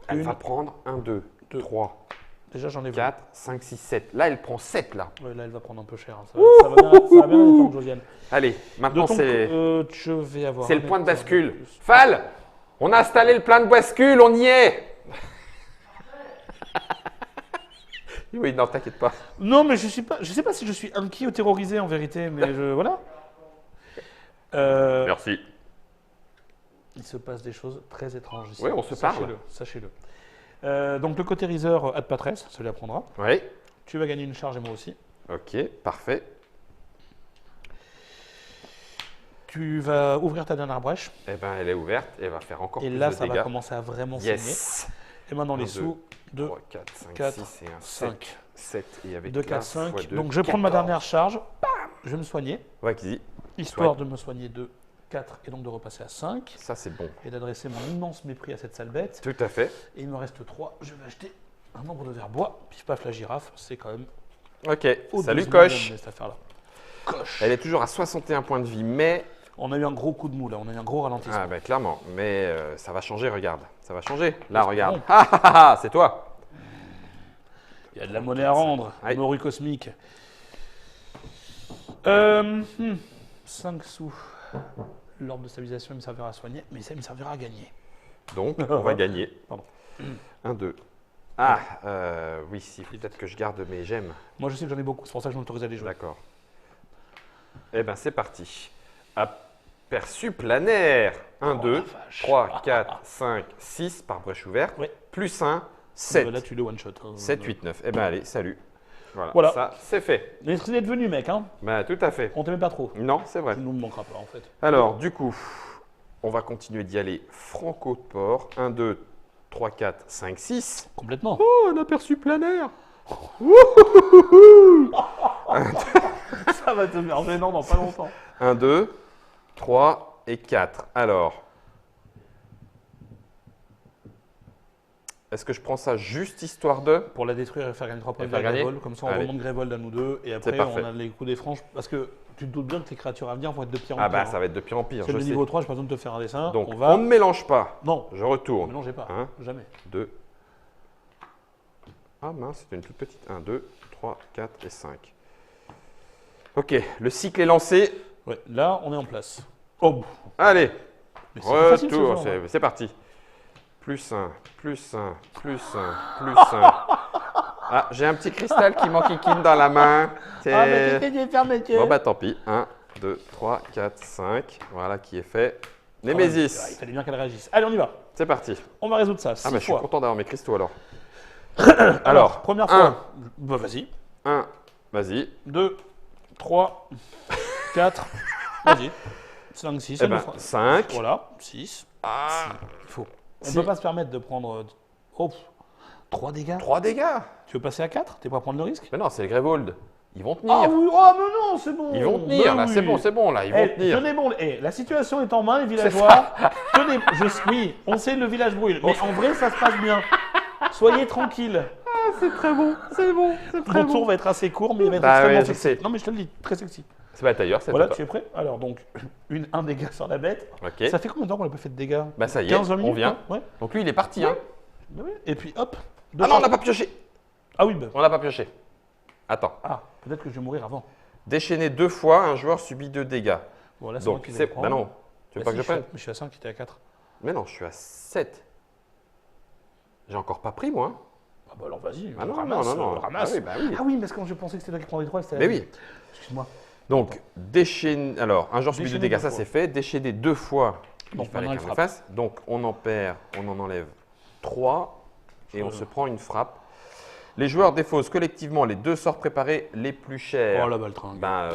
Elle Une, va prendre 1, 2, 3, déjà j'en ai vu. 4, 5, 6, 7. Là, elle prend 7 là. Ouais, là, elle va prendre un peu cher. Hein. Ça va bien détendre, Josiane. Allez, maintenant Donc, c'est je vais avoir. le un point de émetteur bascule. plus. Fal, on a installé le plan de bascule, on y est. Oui, non, t'inquiète pas. Non, mais je sais pas si je suis inquiet ou terrorisé en vérité, mais voilà. Merci. Il se passe des choses très étranges ici. Oui, on se parle. Sachez-le. Donc le côté Reaser Ad Patresse, celui-là prendra. Oui. Tu vas gagner une charge et moi aussi. Ok, parfait. Tu vas ouvrir ta dernière brèche. Eh ben, elle est ouverte et elle va faire encore Et plus là, de ça dégâts. va commencer à vraiment Yes. saigner. Et maintenant, les 1, sous. 2, 3, 4, 5, 4, 6 et un 5. 7 et avec 2, 4, là, 5. fois deux, Donc je vais prendre ma 14. dernière charge. Je vais me soigner. Ouais, qui dit. Histoire de me soigner de 4 et donc de repasser à 5. Ça, c'est bon. Et d'adresser mon immense mépris à cette sale bête. Tout à fait. Et il me reste 3. Je vais acheter un nombre de verres bois. Pif paf la girafe. C'est quand même. Ok, salut au-dessus de Coche. moi-même, cette affaire-là. Coche. Elle est toujours à 61 points de vie, mais... On a eu un gros coup de mou là. On a eu un gros ralentissement. Ah ben clairement, mais ça va changer, regarde. Ça va changer. Là, regarde. bon. Ah, ah, ah, c'est toi. Il y a de la monnaie à rendre. Ouais. Morue cosmique. 5 sous. L'ordre de stabilisation, il me servira à soigner, mais ça me servira à gagner. Donc, on va gagner. Pardon. 1, 2. Ah, oui, si, peut-être que je garde mes gemmes. Moi, je sais que j'en ai beaucoup, c'est pour ça que je m'autorise à les jouer. D'accord. Eh ben, c'est parti. Aperçu planaire. 1, 2, la vache. 3, 4, 5, 6 par brèche ouverte. Ouais. Plus 1, 7. Là, tu le one-shot. 7, 8, 9. Eh ben, allez, salut. Voilà, Voilà. ça, c'est fait. Merci d'être venu, mec. Hein. Ben, tout à fait. On t'aimait pas trop. Non, c'est vrai. Tu nous manqueras pas, en fait. Alors, du coup, on va continuer d'y aller franco de port. 1, 2, 3, 4, 5, 6. Complètement. Oh, un aperçu planaire. Ça va te faire gênant dans pas longtemps. 1, 2, 3 et 4. Alors, Est-ce que je prends ça juste histoire de... Pour la détruire et faire gagner 3 points Et de faire gagner Grévold. Comme ça, on Allez. remonte Grévold à nous deux. Et après, parfait. on a les coups des franges. Parce que tu te doutes bien que tes créatures à venir vont être de pire en Ah pire. bah ça va être de pire en pire, Celle je de sais. niveau 3, je n'ai pas besoin de te faire un dessin. Donc on va. on ne mélange pas. Non, Je retourne. mélangez pas. 1, Jamais. 2. Ah mince, c'était une toute petite. 1, 2, 3, 4 et 5. Ok, le cycle est lancé. Ouais, là, on est en place. Oh, Allez, mais c'est pas facile, ce retour, genre, hein. c'est parti. Plus 1, plus 1, plus 1, plus 1. Ah, j'ai un petit cristal qui m'enquiquine dans la main. Ah, mais qu'est-ce que tu veux faire, monsieur? Bon bah tant pis. 1, 2, 3, 4, 5. Voilà qui est fait. Il Némésis. fallait bien qu'elle réagisse. Allez, on y va. C'est parti. On va résoudre ça. Ah 6 bah je suis fois. content d'avoir mes cristaux alors. Alors, première fois. Bah, vas-y. 1, vas-y. 2, 3, 4. Vas-y. 5, 6. Eh ben 5. Voilà. 6. Ah, Il faut. On Si. ne peut pas se permettre de prendre. Oh, 3 dégâts. 3 dégâts. Tu veux passer à 4? T'es pas à prendre le risque? Mais non, c'est le Grévold. Ils vont tenir. Ah oui, oh mais non, c'est bon. Ils vont tenir, Bah là, oui. c'est bon, là, ils vont Eh, tenir. tenez bon, la situation est en main, les villageois. Tenez, oui, on sait le village brûle, mais en vrai, ça se passe bien. Soyez tranquilles. C'est très bon, c'est bon, c'est Ton tour va être assez court, mais il va être Bah extrêmement ouais, je sexy. sais. Non, mais je te le dis, très sexy. C'est pas d'ailleurs, c'est Voilà, toi. tu es prêt? Alors, donc, un dégât sur la bête. Ok. Ça fait combien de temps qu'on n'a pas fait de dégâts? Bah ça y est, 15 minutes, on vient. hein Ouais. Donc lui, il est parti, hein. Bah oui. Et puis, hop. Ah non, on n'a pas pioché. Ah oui, bah. On n'a pas pioché. Attends. Ah, peut-être que je vais mourir avant. Déchaîné 2 fois, un joueur subit 2 dégâts. Bon, là, c'est moi Donc qui vais c'est... le prendre. Bah non, tu veux Bah pas si, que je prenne? Je suis à 5, tu es à 4. Mais non, je suis à 7. J'ai encore pas pris, moi. Hein. Ah bah alors vas-y, Ah non, ramasse, non, non, non. ramasse. Ah oui, bah oui. Ah oui, parce que je pensais que c'était toi qui prendrais 3, c'était Mais oui. Excuse-moi. Donc, déchaîné... Alors, un joueur subit 2 Déchaîné dégâts, deux ça fois. c'est fait. Déchaîné 2 fois, Donc, il fallait maintenant, il qu'elle le frappe. fasse. Donc, on en perd, on en enlève 3 et on se prend une frappe. Les joueurs défaussent collectivement les 2 sorts préparés les plus chers. Oh la baltringue. Ben,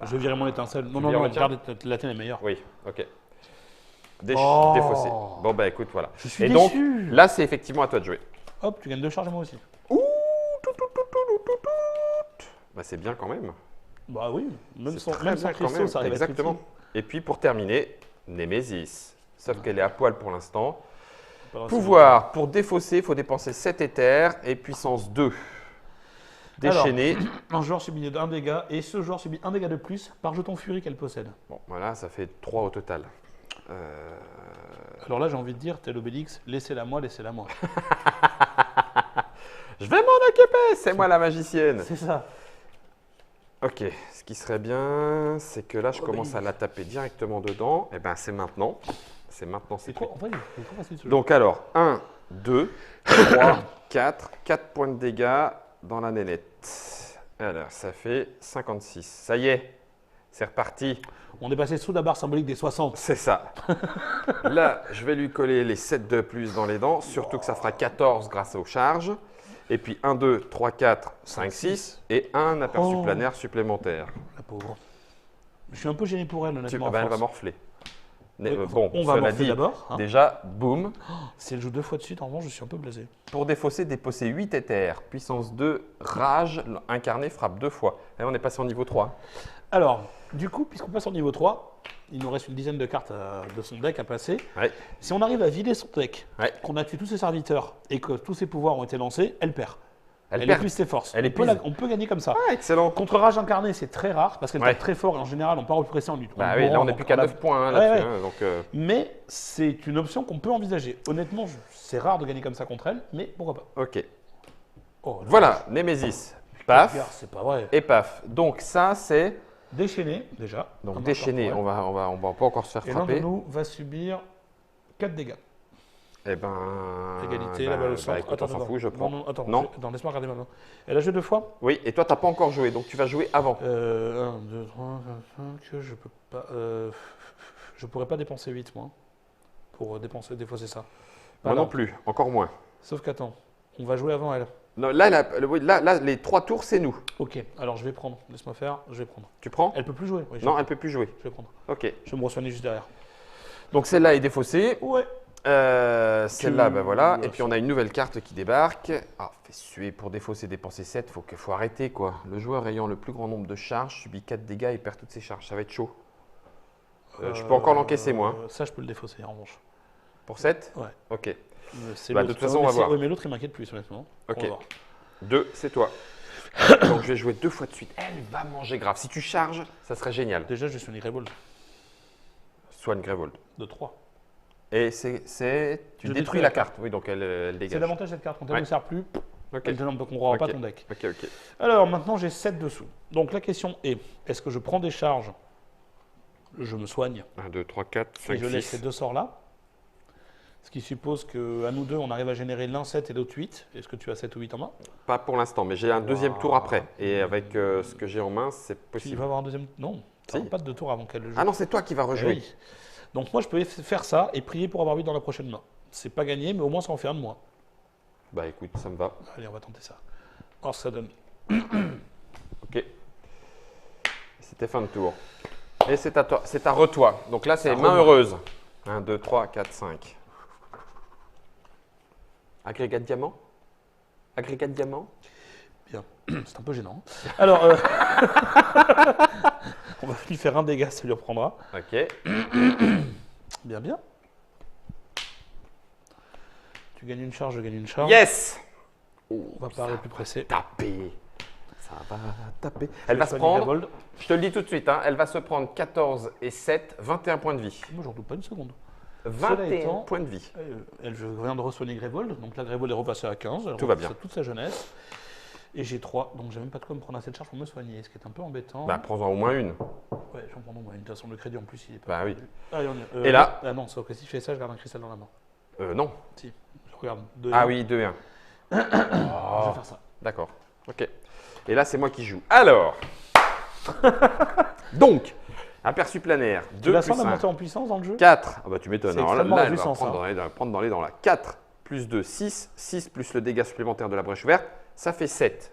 Je vais virer mon étincelle. Non, non, vires non, le tien garde la tienne est meilleure. oui, ok. Oh. Défaussé. Bon, bah écoute, voilà. Je suis Et donc, déçu. là, c'est effectivement à toi de jouer. Hop, tu gagnes 2 charges à moi aussi. Bah, c'est bien quand même. Bah oui, même C'est sans, très même bien sans quand cristaux, même. ça arrive Exactement. à être Et puis, pour terminer, Némésis. Sauf qu'elle est à poil pour l'instant. utile. Pouvoir. Pour défausser, il faut dépenser 7 éthers et puissance 2. Déchaîner. Un joueur subit un dégât et ce joueur subit un dégât de plus par jeton furie qu'elle possède. Bon, voilà, ça fait 3 au total. Alors là, j'ai envie de dire, tel Obélix, laissez-la moi, laissez-la moi. Je vais m'en occuper, c'est moi la magicienne. C'est ça. Ok, ce qui serait bien, c'est que là, je commence à la taper directement dedans. Et ben, c'est maintenant. C'est maintenant, c'est C'est tout. trop, en vrai, c'est trop facile ce jeu. Donc alors, 1, 2, 3, 4 points de dégâts dans la nénette. Alors, ça fait 56. Ça y est, c'est reparti. On est passé sous la barre symbolique des 60. C'est ça. Là, je vais lui coller les 7 de plus dans les dents, surtout que ça fera 14 grâce aux charges. Et puis 1, 2, 3, 4, 5, 6 et un aperçu Oh. planaire supplémentaire. La pauvre. Je suis un peu gêné pour elle, honnêtement. à Elle va force. morfler. Oui, Bon, on va cela morfler dit, d'abord. Hein. déjà, boum. Si elle joue 2 fois de suite, en revanche, je suis un peu blasé. Pour défausser, défausser 8 éthers. Puissance 2, rage, incarné, frappe 2 fois. Et on est passé en niveau 3. Alors, du coup, puisqu'on passe au niveau 3, il nous reste une dizaine de cartes de son deck à passer. Ouais. Si on arrive à vider son deck, Ouais. qu'on a tué tous ses serviteurs et que tous ses pouvoirs ont été lancés, elle perd. Elle Elle perd. épuise ses forces. Elle on, peut épuise. on peut gagner comme ça. Ah, excellent. Contre Rage incarné, c'est très rare parce qu'elle Ouais. tape très fort et en général, on part au presser en lutte. Bah oui, là, on n'est plus qu'à 9 points hein, Ouais, là-dessus. ouais. hein, donc, Mais c'est une option qu'on peut envisager. Honnêtement, c'est rare de gagner comme ça contre elle, mais pourquoi pas. ok. Oh, là, Voilà, Némésis. regarde, Paf. c'est pas vrai. Et paf. Donc, ça, c'est. Déchaîné, déjà. Donc, Un déchaîné. marqueur pour On va pas encore se faire elle. Et l'un de frapper. nous va subir 4 dégâts. Eh ben. Égalité, bah, la balle au bah, centre. écoute, on s'en fout, je prends. Non, attends, Non. attends, laisse-moi regarder maintenant. Elle a joué 2 fois Oui, et toi, t'as pas encore joué, donc tu vas jouer avant. 1, 2, 3, 4, 5, je peux pas. Je pourrais pas dépenser 8 moi. Pour défausser ça. Moi Voilà. non plus, encore moins. Sauf qu'attends, on va jouer avant elle. Non, là, les 3 tours, c'est nous. Ok, alors je vais prendre. Laisse-moi faire, je vais prendre. Tu prends Elle peut plus jouer. Oui, Non, elle peut plus jouer. je vais prendre. Ok. Je vais me re-soigner juste derrière. Donc celle-là est défaussée. Ouais. Celle-là, ben voilà. Ouais, Et puis on a une nouvelle carte qui débarque. Ah, fait suer pour défausser, dépenser 7. Faut arrêter quoi. Le joueur ayant le plus grand nombre de charges subit 4 dégâts et perd toutes ses charges. Ça va être chaud. Je peux encore l'encaisser moi. Ça, je peux le défausser en revanche. Pour 7 Ouais. Ok. C'est Bah, de l'autre. toute façon, on va voir. Oui, mais l'autre, il m'inquiète plus, honnêtement. Ok. On va voir. 2, c'est toi. Donc je vais jouer 2 fois de suite. Elle va manger grave. Si tu charges, ça serait génial. Déjà, je suis un Grevold Soigne Grevold. de 3. Et tu Je détruis détruis la la carte. Oui, donc elle C'est dégage. l'avantage de cette carte. Quand elle Ouais. ne sert plus, Ok, elle ne comprendra pas Ok. ton deck. ok, ok. Alors, maintenant, j'ai 7 dessous. Donc, la question est-ce que je prends des charges, je me soigne, 1, 2, 3, 4, et 5, je laisse 6. ces deux sorts-là? Ce qui suppose qu'à nous deux, on arrive à générer l'un 7 et l'autre 8. Est-ce que tu as 7 ou 8 en main? Pas pour l'instant, mais j'ai un deuxième tour après. Et avec ce que j'ai en main, c'est Tu possible. vas avoir un deuxième. Non, tu Si. n'auras pas de 2 tours avant qu'elle le joue. Ah non, c'est toi qui vas Eh rejouer. oui. Donc, moi, je peux faire ça et prier pour avoir 8 dans la prochaine main. C'est pas gagné, mais au moins, ça en fait un de moins. Bah écoute, ça me va. Allez, on va tenter ça. Alors, ça donne. Ok. C'était fin de tour. Et c'est à toi, c'est à re-toi. Donc là, c'est Ça main remonte. heureuse. 1, 2, 3, 4, 5. Agrégat de diamant. Agrégat de diamant. Bien. C'est un peu gênant. Alors, on va lui faire un dégât, ça lui reprendra. Ok. Bien, bien. Tu gagnes une charge, je gagne une charge. Yes. On va pas aller plus pressé. Taper. Ça va taper. Elle va se soigner prendre, Grevold. je te le dis tout de suite, hein, elle va se prendre 14 et 7, 21 points de vie. Moi, j'en doute pas une seconde. 21 étant- points de vie. Je viens de re-soigner Grevold, donc là, Grevold est repassé à 15. Elle Tout va repasse bien. toute sa jeunesse. Et j'ai 3, donc j'ai même pas de quoi me prendre assez de charge pour me soigner, ce qui est un peu embêtant. Bah, prends-en au moins une. Ouais, j'en prends au moins une. De toute façon, le crédit en plus, il est pas. Bah oui. Allez, on y va. Et là Ah non, sauf que si je fais ça, je garde un cristal dans la main. Non. Si, je regarde. Deux, Ah oui, 2 et 1. Je vais faire ça. D'accord. Ok. Et là, c'est moi qui joue. Alors. Donc, aperçu planaire. Tu 2 la plus sens la 1. montée en puissance dans le jeu 4. Ah bah tu m'étonnes. C'est Alors extrêmement là, elle va réjouissant, prendre ça. dans les, elle va prendre dans les dents là. 4 plus 2, 6. 6 plus le dégât supplémentaire de la brèche ouverte, ça fait 7.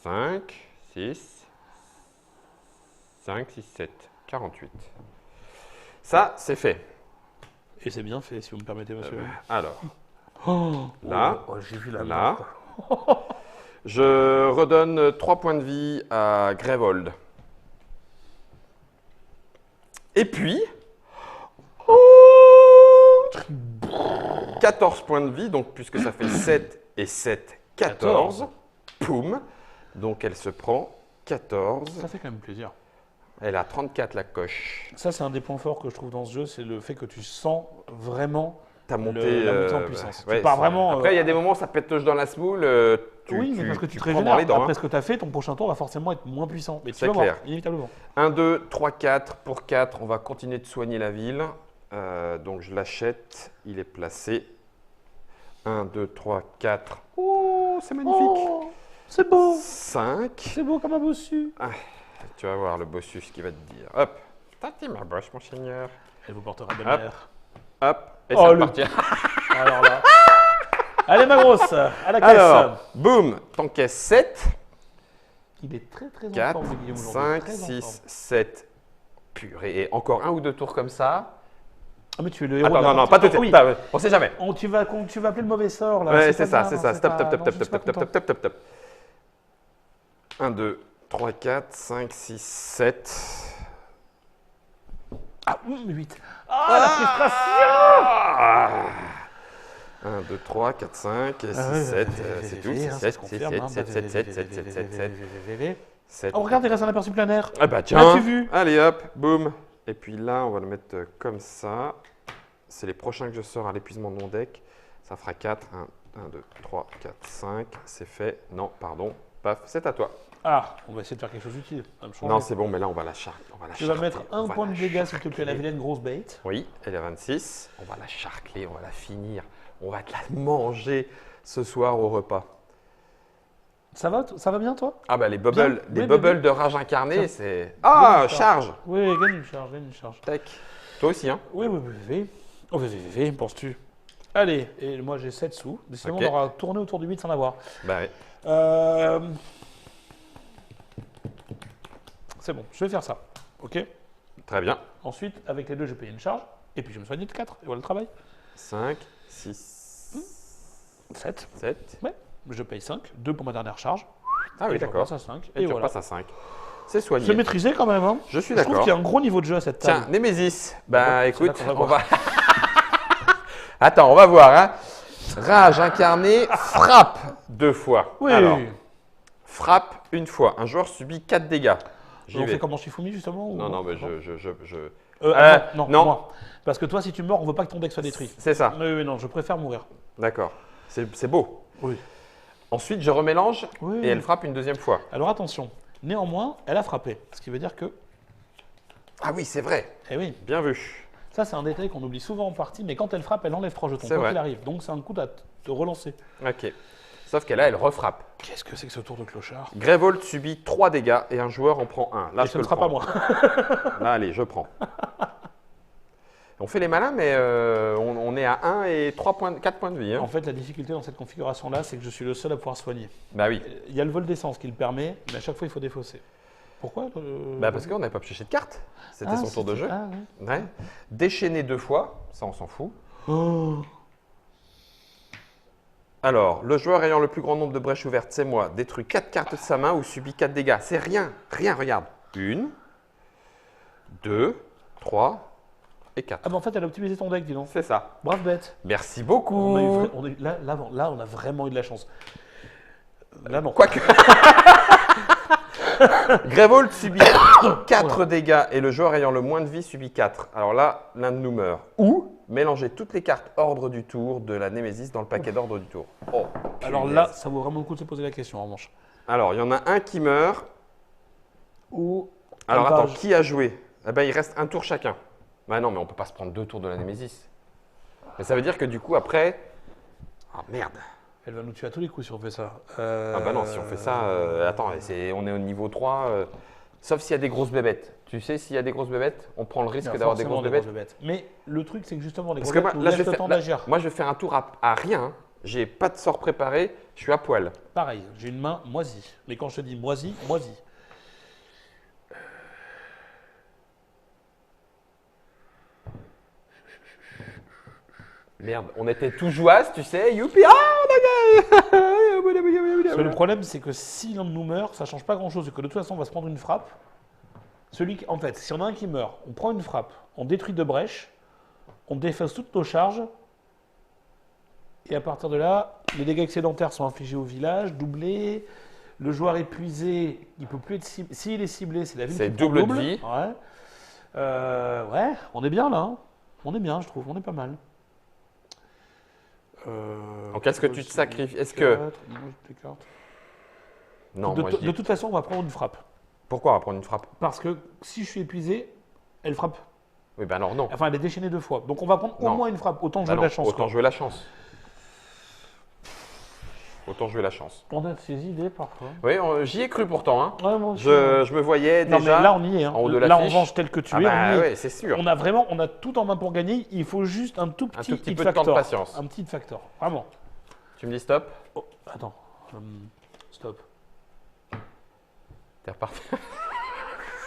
5, 6, 5, 6, 7, 48. Ça, c'est fait. Et c'est bien fait, si vous me permettez, monsieur. Alors, Oh, là, oh, j'ai vu la là. mort. je redonne 3 points de vie à Grevold. Et puis, 14 points de vie, donc puisque ça fait 7 et 7, 14. Poum. Donc elle se prend 14. Ça fait quand même plaisir. Elle a 34 la coche. Ça, c'est un des points forts que je trouve dans ce jeu, c'est le fait que tu sens vraiment T'as monté, la montée en puissance. ouais, Tu pars c'est- vraiment. Après, il y a des moments où ça pète dans la semoule. Oui, mais parce que tu te prends dans régénères. les dents. Après hein. ce que tu as fait, ton prochain tour va forcément être moins puissant. Mais tu C'est vas voir, clair. inévitablement. 1, 2, 3, 4. Pour 4, on va continuer de soigner la ville. Donc je l'achète. Il est placé. 1, 2, 3, 4. Oh, c'est magnifique. Oh, c'est beau. 5. C'est beau comme un bossu. Tu vas voir le bossus qui va te dire. Hop. Tâtez ma bosse, mon seigneur. Elle vous portera de Hop. bonheur. Hop. Et Oh, ça va le- partir. Alors là. Allez, ma grosse, à la caisse. Alors, boum. T'encaisses 7. Il est très très en 4, forme, Guillaume, aujourd'hui. 5, Très en 6, forme. 7. Purée. Et encore 1 ou 2 tours comme ça. Ah, mais tu es le héros. Attends, de la non, non, partie. pas tout de Oui. suite. Pas- On sait jamais. Tu vas appeler le mauvais sort là. Ouais, c'est pas ça, bien, c'est non, ça. Stop, pas- stop, non, stop, je stop, suis pas stop, stop, content. stop, stop, stop. 1, 2, 3, 4, 5, 6, 7. Ah, 8. Ah, la frustration. 1, 2, 3, 4, 5, 6, Ah ouais, 7. VVVV, C'est tout. hein, 6, ça 7, se 6, confirme, 7, hein, 7, 7, 7, 7, 7, 7, 7, VVVV. 7. Oh, regarde, il reste un aperçu plein air. Ah bah L'as-tu tiens. vu? Allez hop, boum. Et puis là, on va le mettre comme ça. C'est les prochains que je sors à l'épuisement de mon deck. Ça fera 4. 1, 2, 3, 4, 5. C'est fait. Non, pardon. Paf, c'est à toi. Ah, on va essayer de faire quelque chose d'utile. Ça va me changer. Non, c'est bon, mais là, on va la charcler. Tu vas mettre un point de dégâts, s'il te plaît, à la vilaine grosse bête. Oui, elle est à 26. On va la charcler, on va la finir. On va te la manger ce soir au repas. Ça va bien, toi? Ah bah les bubbles, Bien. les Oui, bubbles de rage incarnée, Tiens. c'est... Ah, Gagne une charge. Oui, gagne une charge, gagne une charge. Tac. Toi aussi, hein. Oui, oui, oui, oui. Oh, VVVV, penses-tu? Allez, et moi j'ai 7 sous. Sinon, Ok. on aura tourné autour du 8 sans l'avoir. Bah ouais. C'est bon, je vais faire ça. Ok. Très bien. Ensuite, avec les deux, je paye une charge. Et puis je me soigne de 4. Et voilà le travail. 5, 6, 7. 7. Ouais. Je paye 5. 2 pour ma dernière charge. Ah oui, Et je d'accord. repasse à 5. Et Et tu voilà. repasses à 5. C'est soigné. C'est maîtrisé quand même. Hein. Je suis Je trouve d'accord. qu'il y a un gros niveau de jeu à cette Tiens, table. Némésis. Bah, Bah c'est écoute, là qu'on va on va... Attends, on va voir. Hein. Rage incarné, frappe 2 fois. Oui. Alors, frappe 1 fois. Un joueur subit 4 dégâts. J'y On vais. fait comme en Shifumi justement ou... Non, non, mais non, non. moi. Parce que toi, si tu meurs, on veut pas que ton deck soit détruit. C'est ça. Oui, oui, non, je préfère mourir. D'accord. C'est beau. Oui. Ensuite, je remélange Oui. et elle frappe une 2e fois. Alors attention, néanmoins, elle a frappé. Ce qui veut dire que. Ah oui, c'est vrai. Eh oui, Bien vu. ça c'est un détail qu'on oublie souvent en partie, mais quand elle frappe, elle enlève 3 jetons, C'est quoi vrai. qu'il arrive. Donc c'est un coup à te relancer. Ok. Sauf qu'elle là, elle refrappe. Qu'est-ce que c'est que ce tour de clochard? Grévold subit 3 dégâts et un joueur en prend 1. Là, Et je ce peux ne le sera pas prendre. moi. Là, allez, je prends. On fait les malins, mais on est à 1 et 4 points de vie. Hein. En fait, la difficulté dans cette configuration-là, c'est que je suis le seul à pouvoir soigner. Bah oui. Il y a le vol d'essence qui le permet, mais à chaque fois, il faut défausser. Pourquoi Bah parce qu'on n'avait pas pioché de cartes. C'était son tour de jeu. Ah, ouais. Ouais. Déchaîner 2 fois, ça on s'en fout. Oh. Alors, le joueur ayant le plus grand nombre de brèches ouvertes, c'est moi, détruit 4 cartes de sa main ou subit 4 dégâts. C'est rien, rien, regarde. 1, 2, 3 et 4. Ah bah en fait, elle a optimisé ton deck, dis donc. C'est ça. Brave bête. Merci beaucoup. Là, on a vraiment eu de la chance. Là, non. Quoique. Grévold subit 4 dégâts et le joueur ayant le moins de vie subit 4. Alors là, l'un de nous meurt. Ou mélanger toutes les cartes ordre du tour de la Némésis dans le paquet d'ordre du tour. Oh, Alors punaise. là, ça vaut vraiment le coup de se poser la question, en revanche. Alors, il y en a un qui meurt. Ou. Alors Alvage. attends, qui a joué? Eh ben, il reste un tour chacun. Bah non, mais on peut pas se prendre 2 tours de la Némésis. Mais ça veut dire que du coup, après. Ah merde. Elle va nous tuer à tous les coups si on fait ça. Ah bah non, si on fait ça. Attends, on est au niveau 3. Sauf s'il y a des grosses bébêtes. Tu sais, s'il y a des grosses bébêtes, on prend le risque d'avoir des grosses bébêtes. Mais le truc, c'est que justement, les Parce grosses que bêtes nous là, je laissent vais le faire, temps d'agir. moi, je vais faire un tour à rien. Hein. J'ai pas de sort préparé. Je suis à poil. Pareil, j'ai une main moisie. Mais quand je te dis moisie, moisie. Merde, on était tout jouasse, tu sais. Youpi, ah, on a gagné. Parce que le problème, c'est que si l'un de nous meurt, ça change pas grand-chose. C'est que de toute façon, on va se prendre une frappe. En fait, si on a un qui meurt, on prend une frappe, on détruit 2 brèches, on déface toutes nos charges. Et à partir de là, les dégâts excédentaires sont infligés au village, doublés. Le joueur épuisé, il peut plus être ciblé. S'il est ciblé, c'est la ville C'est qui prend double de double. vie. Ouais, on est bien là. Hein. On est bien, je trouve. On est pas mal. Donc, est-ce que tu te sacrifies? Est-ce que. Non, moi, je dis- De toute façon, on va prendre une frappe. Pourquoi on va prendre une frappe? Parce que si je suis épuisé, elle frappe. Oui, ben alors non. Enfin, elle est déchaînée 2 fois. Donc on va prendre au Non. moins une frappe. Autant Bah jouer de non, la chance. autant quoi. jouer la chance. Autant jouer la chance. On a de ces idées parfois. Oui, j'y ai cru pourtant. Hein. Ouais, moi aussi. Je me voyais Non, déjà. mais là, on y est. Hein. en haut de Là, en l'affiche. revanche, tel que tu Ah es, bah on y est. ouais, c'est sûr. On a tout en main pour gagner. Il faut juste un tout petit, tout petit hit peu de temps de factor. patience. Un petit hit factor. Vraiment. Tu me dis stop? Oh, attends. Stop. T'es reparti.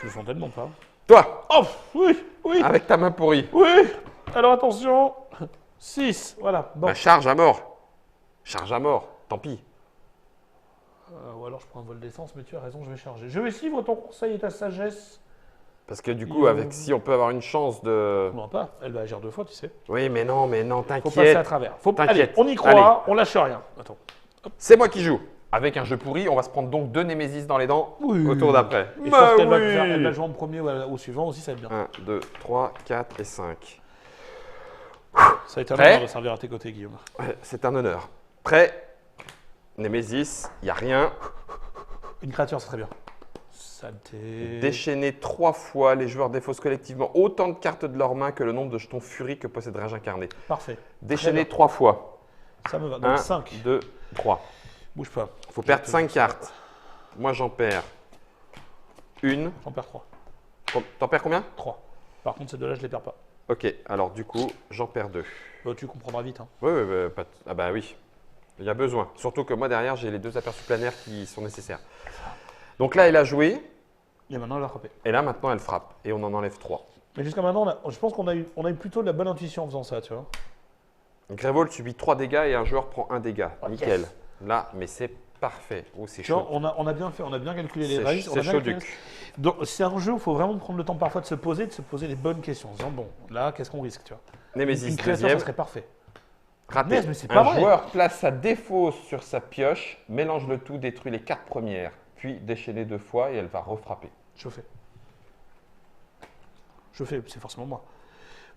Je le sens tellement pas. Toi, Oh, oui, oui, avec ta main pourrie. oui. Alors attention. 6. Voilà. Bon. Bah, charge à mort. Charge à mort. Tant pis. Ou alors je prends un vol d'essence, mais tu as raison, je vais charger. Je vais suivre ton conseil et ta sagesse. Parce que du coup, avec si on peut avoir une chance de. Non, pas. Elle va agir 2 fois, tu sais. Oui, mais non, Faut passer à t'inquiète. travers. T'inquiète. Allez, on y croit, Allez. on lâche rien. Attends. C'est moi qui joue. Avec un jeu pourri, on va se prendre donc 2 Némésis dans les dents Oui. au tour d'après. Et je Bah pense qu'elle va, oui. elle va jouer en premier ou au suivant aussi, ça va être bien. 1, 2, 3, 4 et 5. Ça a été un Prêt honneur de servir à tes côtés, Guillaume. Ouais, c'est un honneur. Prêt? Némésis, il n'y a rien. Une créature, ça serait bien. Saleté. Déchaîner 3 fois, les joueurs défaussent collectivement autant de cartes de leur main que le nombre de jetons furie que possède Rage incarné. Parfait. Déchaîner Très 3 fois. bien. Ça me va. 1, Donc 5. 2, 3. Bouge pas. Il faut perdre 5 cartes. Moi, j'en perds une. J'en perds 3. T'en perds combien? 3. Par contre, ces deux-là, je les perds pas. Ok, alors du coup, j'en perds 2. Tu comprendras vite. Hein. Oui, oui, pas ah bah oui. Il y a besoin. Surtout que moi, derrière, j'ai les 2 aperçus planaires qui sont nécessaires. Donc là, elle a joué. Et maintenant, elle va frapper. Et là, maintenant, elle frappe. Et on en enlève 3. Mais jusqu'à maintenant, je pense qu'on a eu plutôt de la bonne intuition en faisant ça, tu vois. Grévold subit 3 dégâts et un joueur prend 1 dégât. Oh, Nickel. yes. Là, mais c'est parfait. Oh, c'est Tu vois, chaud. on a bien fait, on a bien calculé les règles. on a C'est bien chaud calculé- duc. Donc, c'est un jeu où il faut vraiment prendre le temps parfois de se poser les bonnes questions. En se disant, bon, là, qu'est-ce qu'on risque, tu vois. Une Némésis, créature, ça deuxième. serait parfait. Raté. Merde, mais c'est pas Un vrai. joueur place sa défausse sur sa pioche, mélange le tout, détruit les 4 premières, puis déchaîner 2 fois et elle va refrapper. Je fais. Je fais, c'est forcément moi.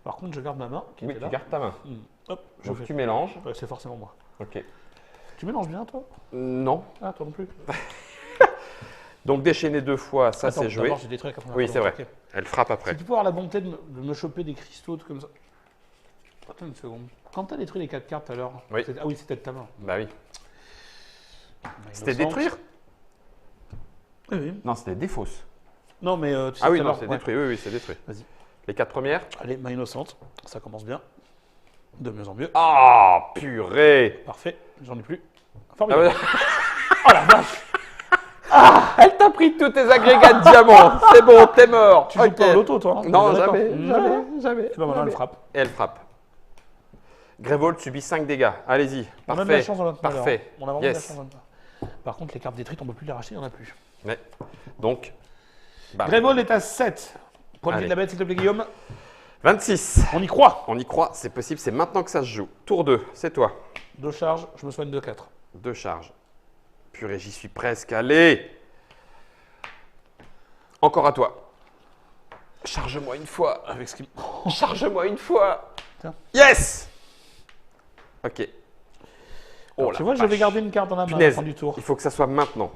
Par contre, je garde ma main. Qui Oui, était tu là. gardes ta main. Hop, je Donc fais. tu mélanges. Ouais, c'est forcément moi. Ok. Tu mélanges bien, toi? Non. Ah, toi non plus. Donc déchaîner 2 fois, ça Attends, c'est joué. d'abord, j'ai détruit la 80. Oui, c'est vrai. Ok. Elle frappe après. Si tu peux avoir la bonté de me choper des cristaux comme ça. Attends une seconde. Quand t'as détruit les 4 cartes tout à l'heure, Oui. ah oui, c'était de ta main. Bah oui. C'était Innocente. détruire? Oui, oui. Non, c'était défausse. Non, mais tu sais Ah oui, tout à non, l'heure, c'est ouais. détruit. Oui, oui, c'est détruit. Vas-y. Les 4 premières? Allez, main innocente. Ça commence bien. De mieux en mieux. Ah, purée! Parfait. J'en ai plus. Ah Formidable. ouais. Oh la vache! Elle t'a pris tous tes agrégats de diamants. C'est bon, t'es mort. Tu joues Ok. pas au loto, toi? Hein? Non, On est d'accord. jamais. Et ben maintenant, elle frappe. Et elle frappe. Grévold subit 5 dégâts. Allez-y. On a de la Parfait. chance dans notre malheur. Parfait. On a vraiment de la Yes. chance dans notre malheur. Par contre, les cartes détruites, on ne peut plus les racheter, il n'y en a plus. Ouais. Donc, bam. Grévold est à 7. Point de vue Allez. de la bête, s'il te plaît, Guillaume. 26. On y croit. On y croit, c'est possible, c'est maintenant que ça se joue. Tour 2, c'est toi. 2 charges, je me soigne de 4. 2 charges. Purée, j'y suis presque. Allez! Encore à toi. Charge-moi une fois. Avec ce qui. Charge-moi une fois. Tiens. Yes! Ok. Oh Alors, la tu vois, je vache. vais garder une carte dans la main à la Punaise, fin du tour. il faut que ça soit maintenant.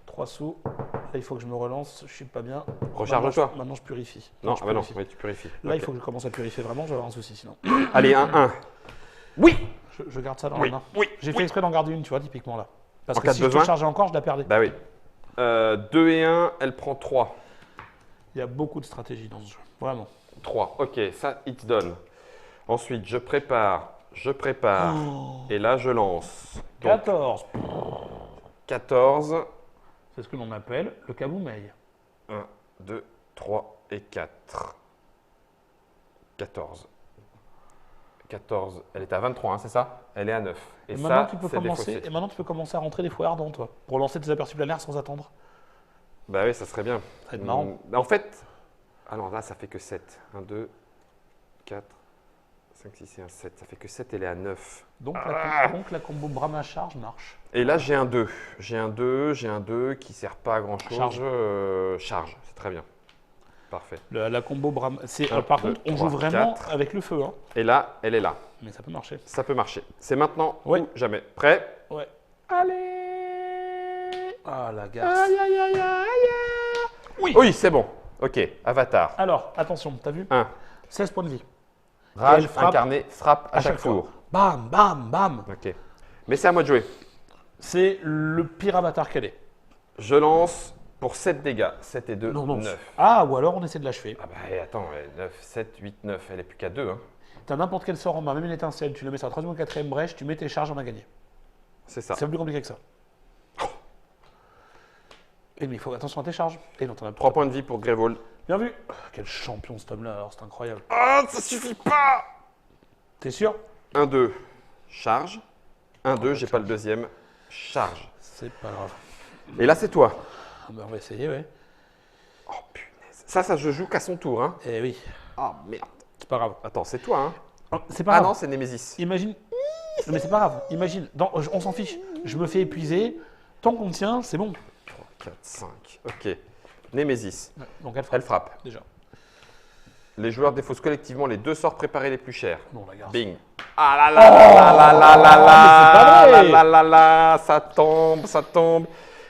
3 sous. Là, il faut que je me relance. Je suis pas bien. Recharge-toi. Maintenant, je purifie. Non, je ah bah non, purifie. oui, tu purifies. Là, il Ok. faut que je commence à purifier vraiment. Je vais avoir un souci sinon. Allez, 1-1. Oui! Je garde ça dans Oui, la main. oui, J'ai fait oui. exprès d'en garder une, tu vois, typiquement là. Parce En que cas si de je te besoin. chargeais encore, je la perdais. Bah oui. 2 et 1, elle prend 3. Il y a beaucoup de stratégie dans ce jeu. Vraiment. 3. Ok, ça, il te donne. Ensuite, je prépare. Et là, je lance. Donc, 14. 14. C'est ce que l'on appelle le kaboumeil. 1, 2, 3 et 4. 14. 14. Elle est à 23, hein, c'est ça? Elle est à 9. Et ça, maintenant, tu peux c'est commencer, défaussé. et maintenant, tu peux commencer à rentrer des fois ardents, toi, pour lancer tes aperçus planaires sans attendre. Bah oui, ça serait bien. Ça va être marrant. En fait, alors là, ça fait que 7. 1, 2, 4, 5, 6 et 1, 7. Ça fait que 7, elle est à 9. Donc, la combo Brahma charge marche. Et là, j'ai un 2. J'ai un 2 qui sert pas à grand chose. Charge. Charge, c'est très bien. Parfait. La combo Brahma. Un, Par deux, contre, on trois, joue vraiment 4. avec le feu, hein. Et là, elle est là. Mais ça peut marcher. Ça peut marcher. C'est maintenant Ouais. ou jamais. Prêt? Ouais. Allez! Ah, la garce. Aïe, aïe, aïe, aïe, aïe. Oui. Oui, c'est bon. Ok, Avatar. Alors, attention, t'as vu 1. 16 points de vie. Rage elle frappe incarné, frappe à chaque fois. tour. Bam, bam, bam. Ok. Mais c'est à moi de jouer. C'est le pire avatar qu'elle est. Je lance pour 7 dégâts. 7 et 2, Non, non. 9. Ah, ou alors on essaie de l'achever. Ah bah attends, 9, 7, 8, 9. Elle est plus qu'à 2. Hein. T'as n'importe quel sort en main, même une étincelle, tu le mets sur la 3e ou 4e brèche, tu mets tes charges, on a gagné. C'est ça. C'est plus compliqué que ça. Et mais il faut attention à tes charges. Et non, t'en as 3 points de vie pour Grévold. Bien vu. Quel champion cet homme-là, alors, c'est incroyable. Ah, ça suffit pas! T'es sûr? 1, 2, charge. 1, 2, j'ai pas le deuxième. Charge. C'est pas grave. Et là, c'est toi. Ah bah, on va essayer, ouais. Oh punaise. Ça se joue qu'à son tour. Hein. Eh oui, Oh merde. c'est pas grave. Attends, c'est toi. Hein. C'est pas Ah grave. non, c'est Némésis. Imagine. Non, mais c'est pas grave. Imagine. On s'en fiche. Je me fais épuiser. Tant qu'on tient, c'est bon. 3, 4, 5. Ok. Némésis. Ouais, donc elle frappe. Elle frappe. Déjà. Les joueurs défaussent collectivement les 2 sorts préparés les plus chers. Non, la garce. Bing. Ah là là là là là là là mais c'est pas là vrai. là là là, ça tombe, ça tombe.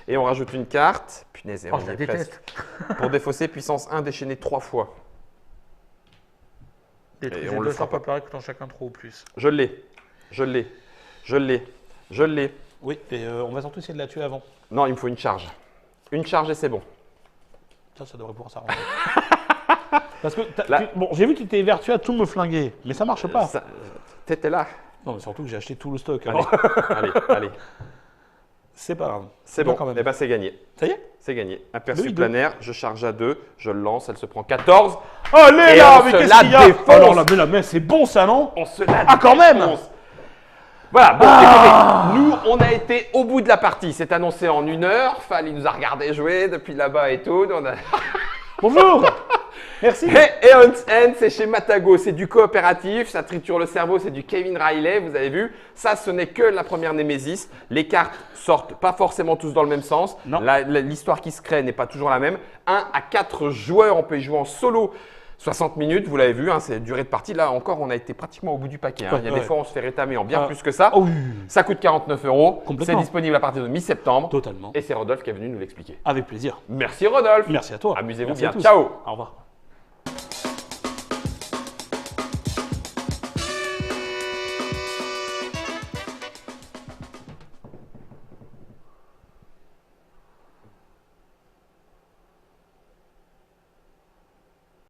Et on rajoute une carte. Punaise, Oh, on je y la est déteste. presque. Pour défausser, puissance 1, déchaîner 3 fois. Et on le fera pas. préparer coûtant chacun trop ou plus. Je l'ai. Je l'ai. Je l'ai. Je l'ai. Oui, et on va surtout essayer de la tuer avant. Non, il me faut une charge. Une charge et c'est bon. Ça devrait pouvoir s'arranger. Parce que, Là- bon, j'ai vu que tu étais vertueux à tout me flinguer, mais ça marche pas. T'étais là. Non, mais surtout que j'ai acheté tout le stock. Allez, alors. allez, allez. C'est pas grave. C'est Bien bon. quand même. Eh ben, c'est gagné. Ça y est? C'est gagné. Aperçu Oui, planaire, je charge à 2, je le lance, elle se prend 14. Allez Et là, on mais se qu'est-ce la qu'il y a? défonce. Alors là, mais c'est bon ça, non? On se la Ah, quand même. défonce. Voilà, bon, écoutez, nous, on a été au bout de la partie. C'est annoncé en 1 heure. Fall, il nous a regardé jouer depuis là-bas et tout. Nous, on a- Bonjour! Merci. Et Eon's End, c'est chez Matago, c'est du coopératif, ça triture le cerveau, c'est du Kevin Riley, vous avez vu. Ça, ce n'est que la première Némésis. Les cartes sortent pas forcément tous dans le même sens. Non. L'histoire qui se crée n'est pas toujours la même. 1 à 4 joueurs, on peut y jouer en solo. 60 minutes, vous l'avez vu, hein, c'est durée de partie. Là encore, on a été pratiquement au bout du paquet. Hein. Il y a des fois, on se fait rétamer en bien plus que ça. Oh oui. Ça coûte 49 €. Complètement. C'est disponible à partir de mi-septembre. Totalement. Et c'est Rodolphe qui est venu nous l'expliquer. Avec plaisir. Merci Rodolphe. Merci à toi. Amusez-vous Merci bien. à tous. Ciao. Au revoir.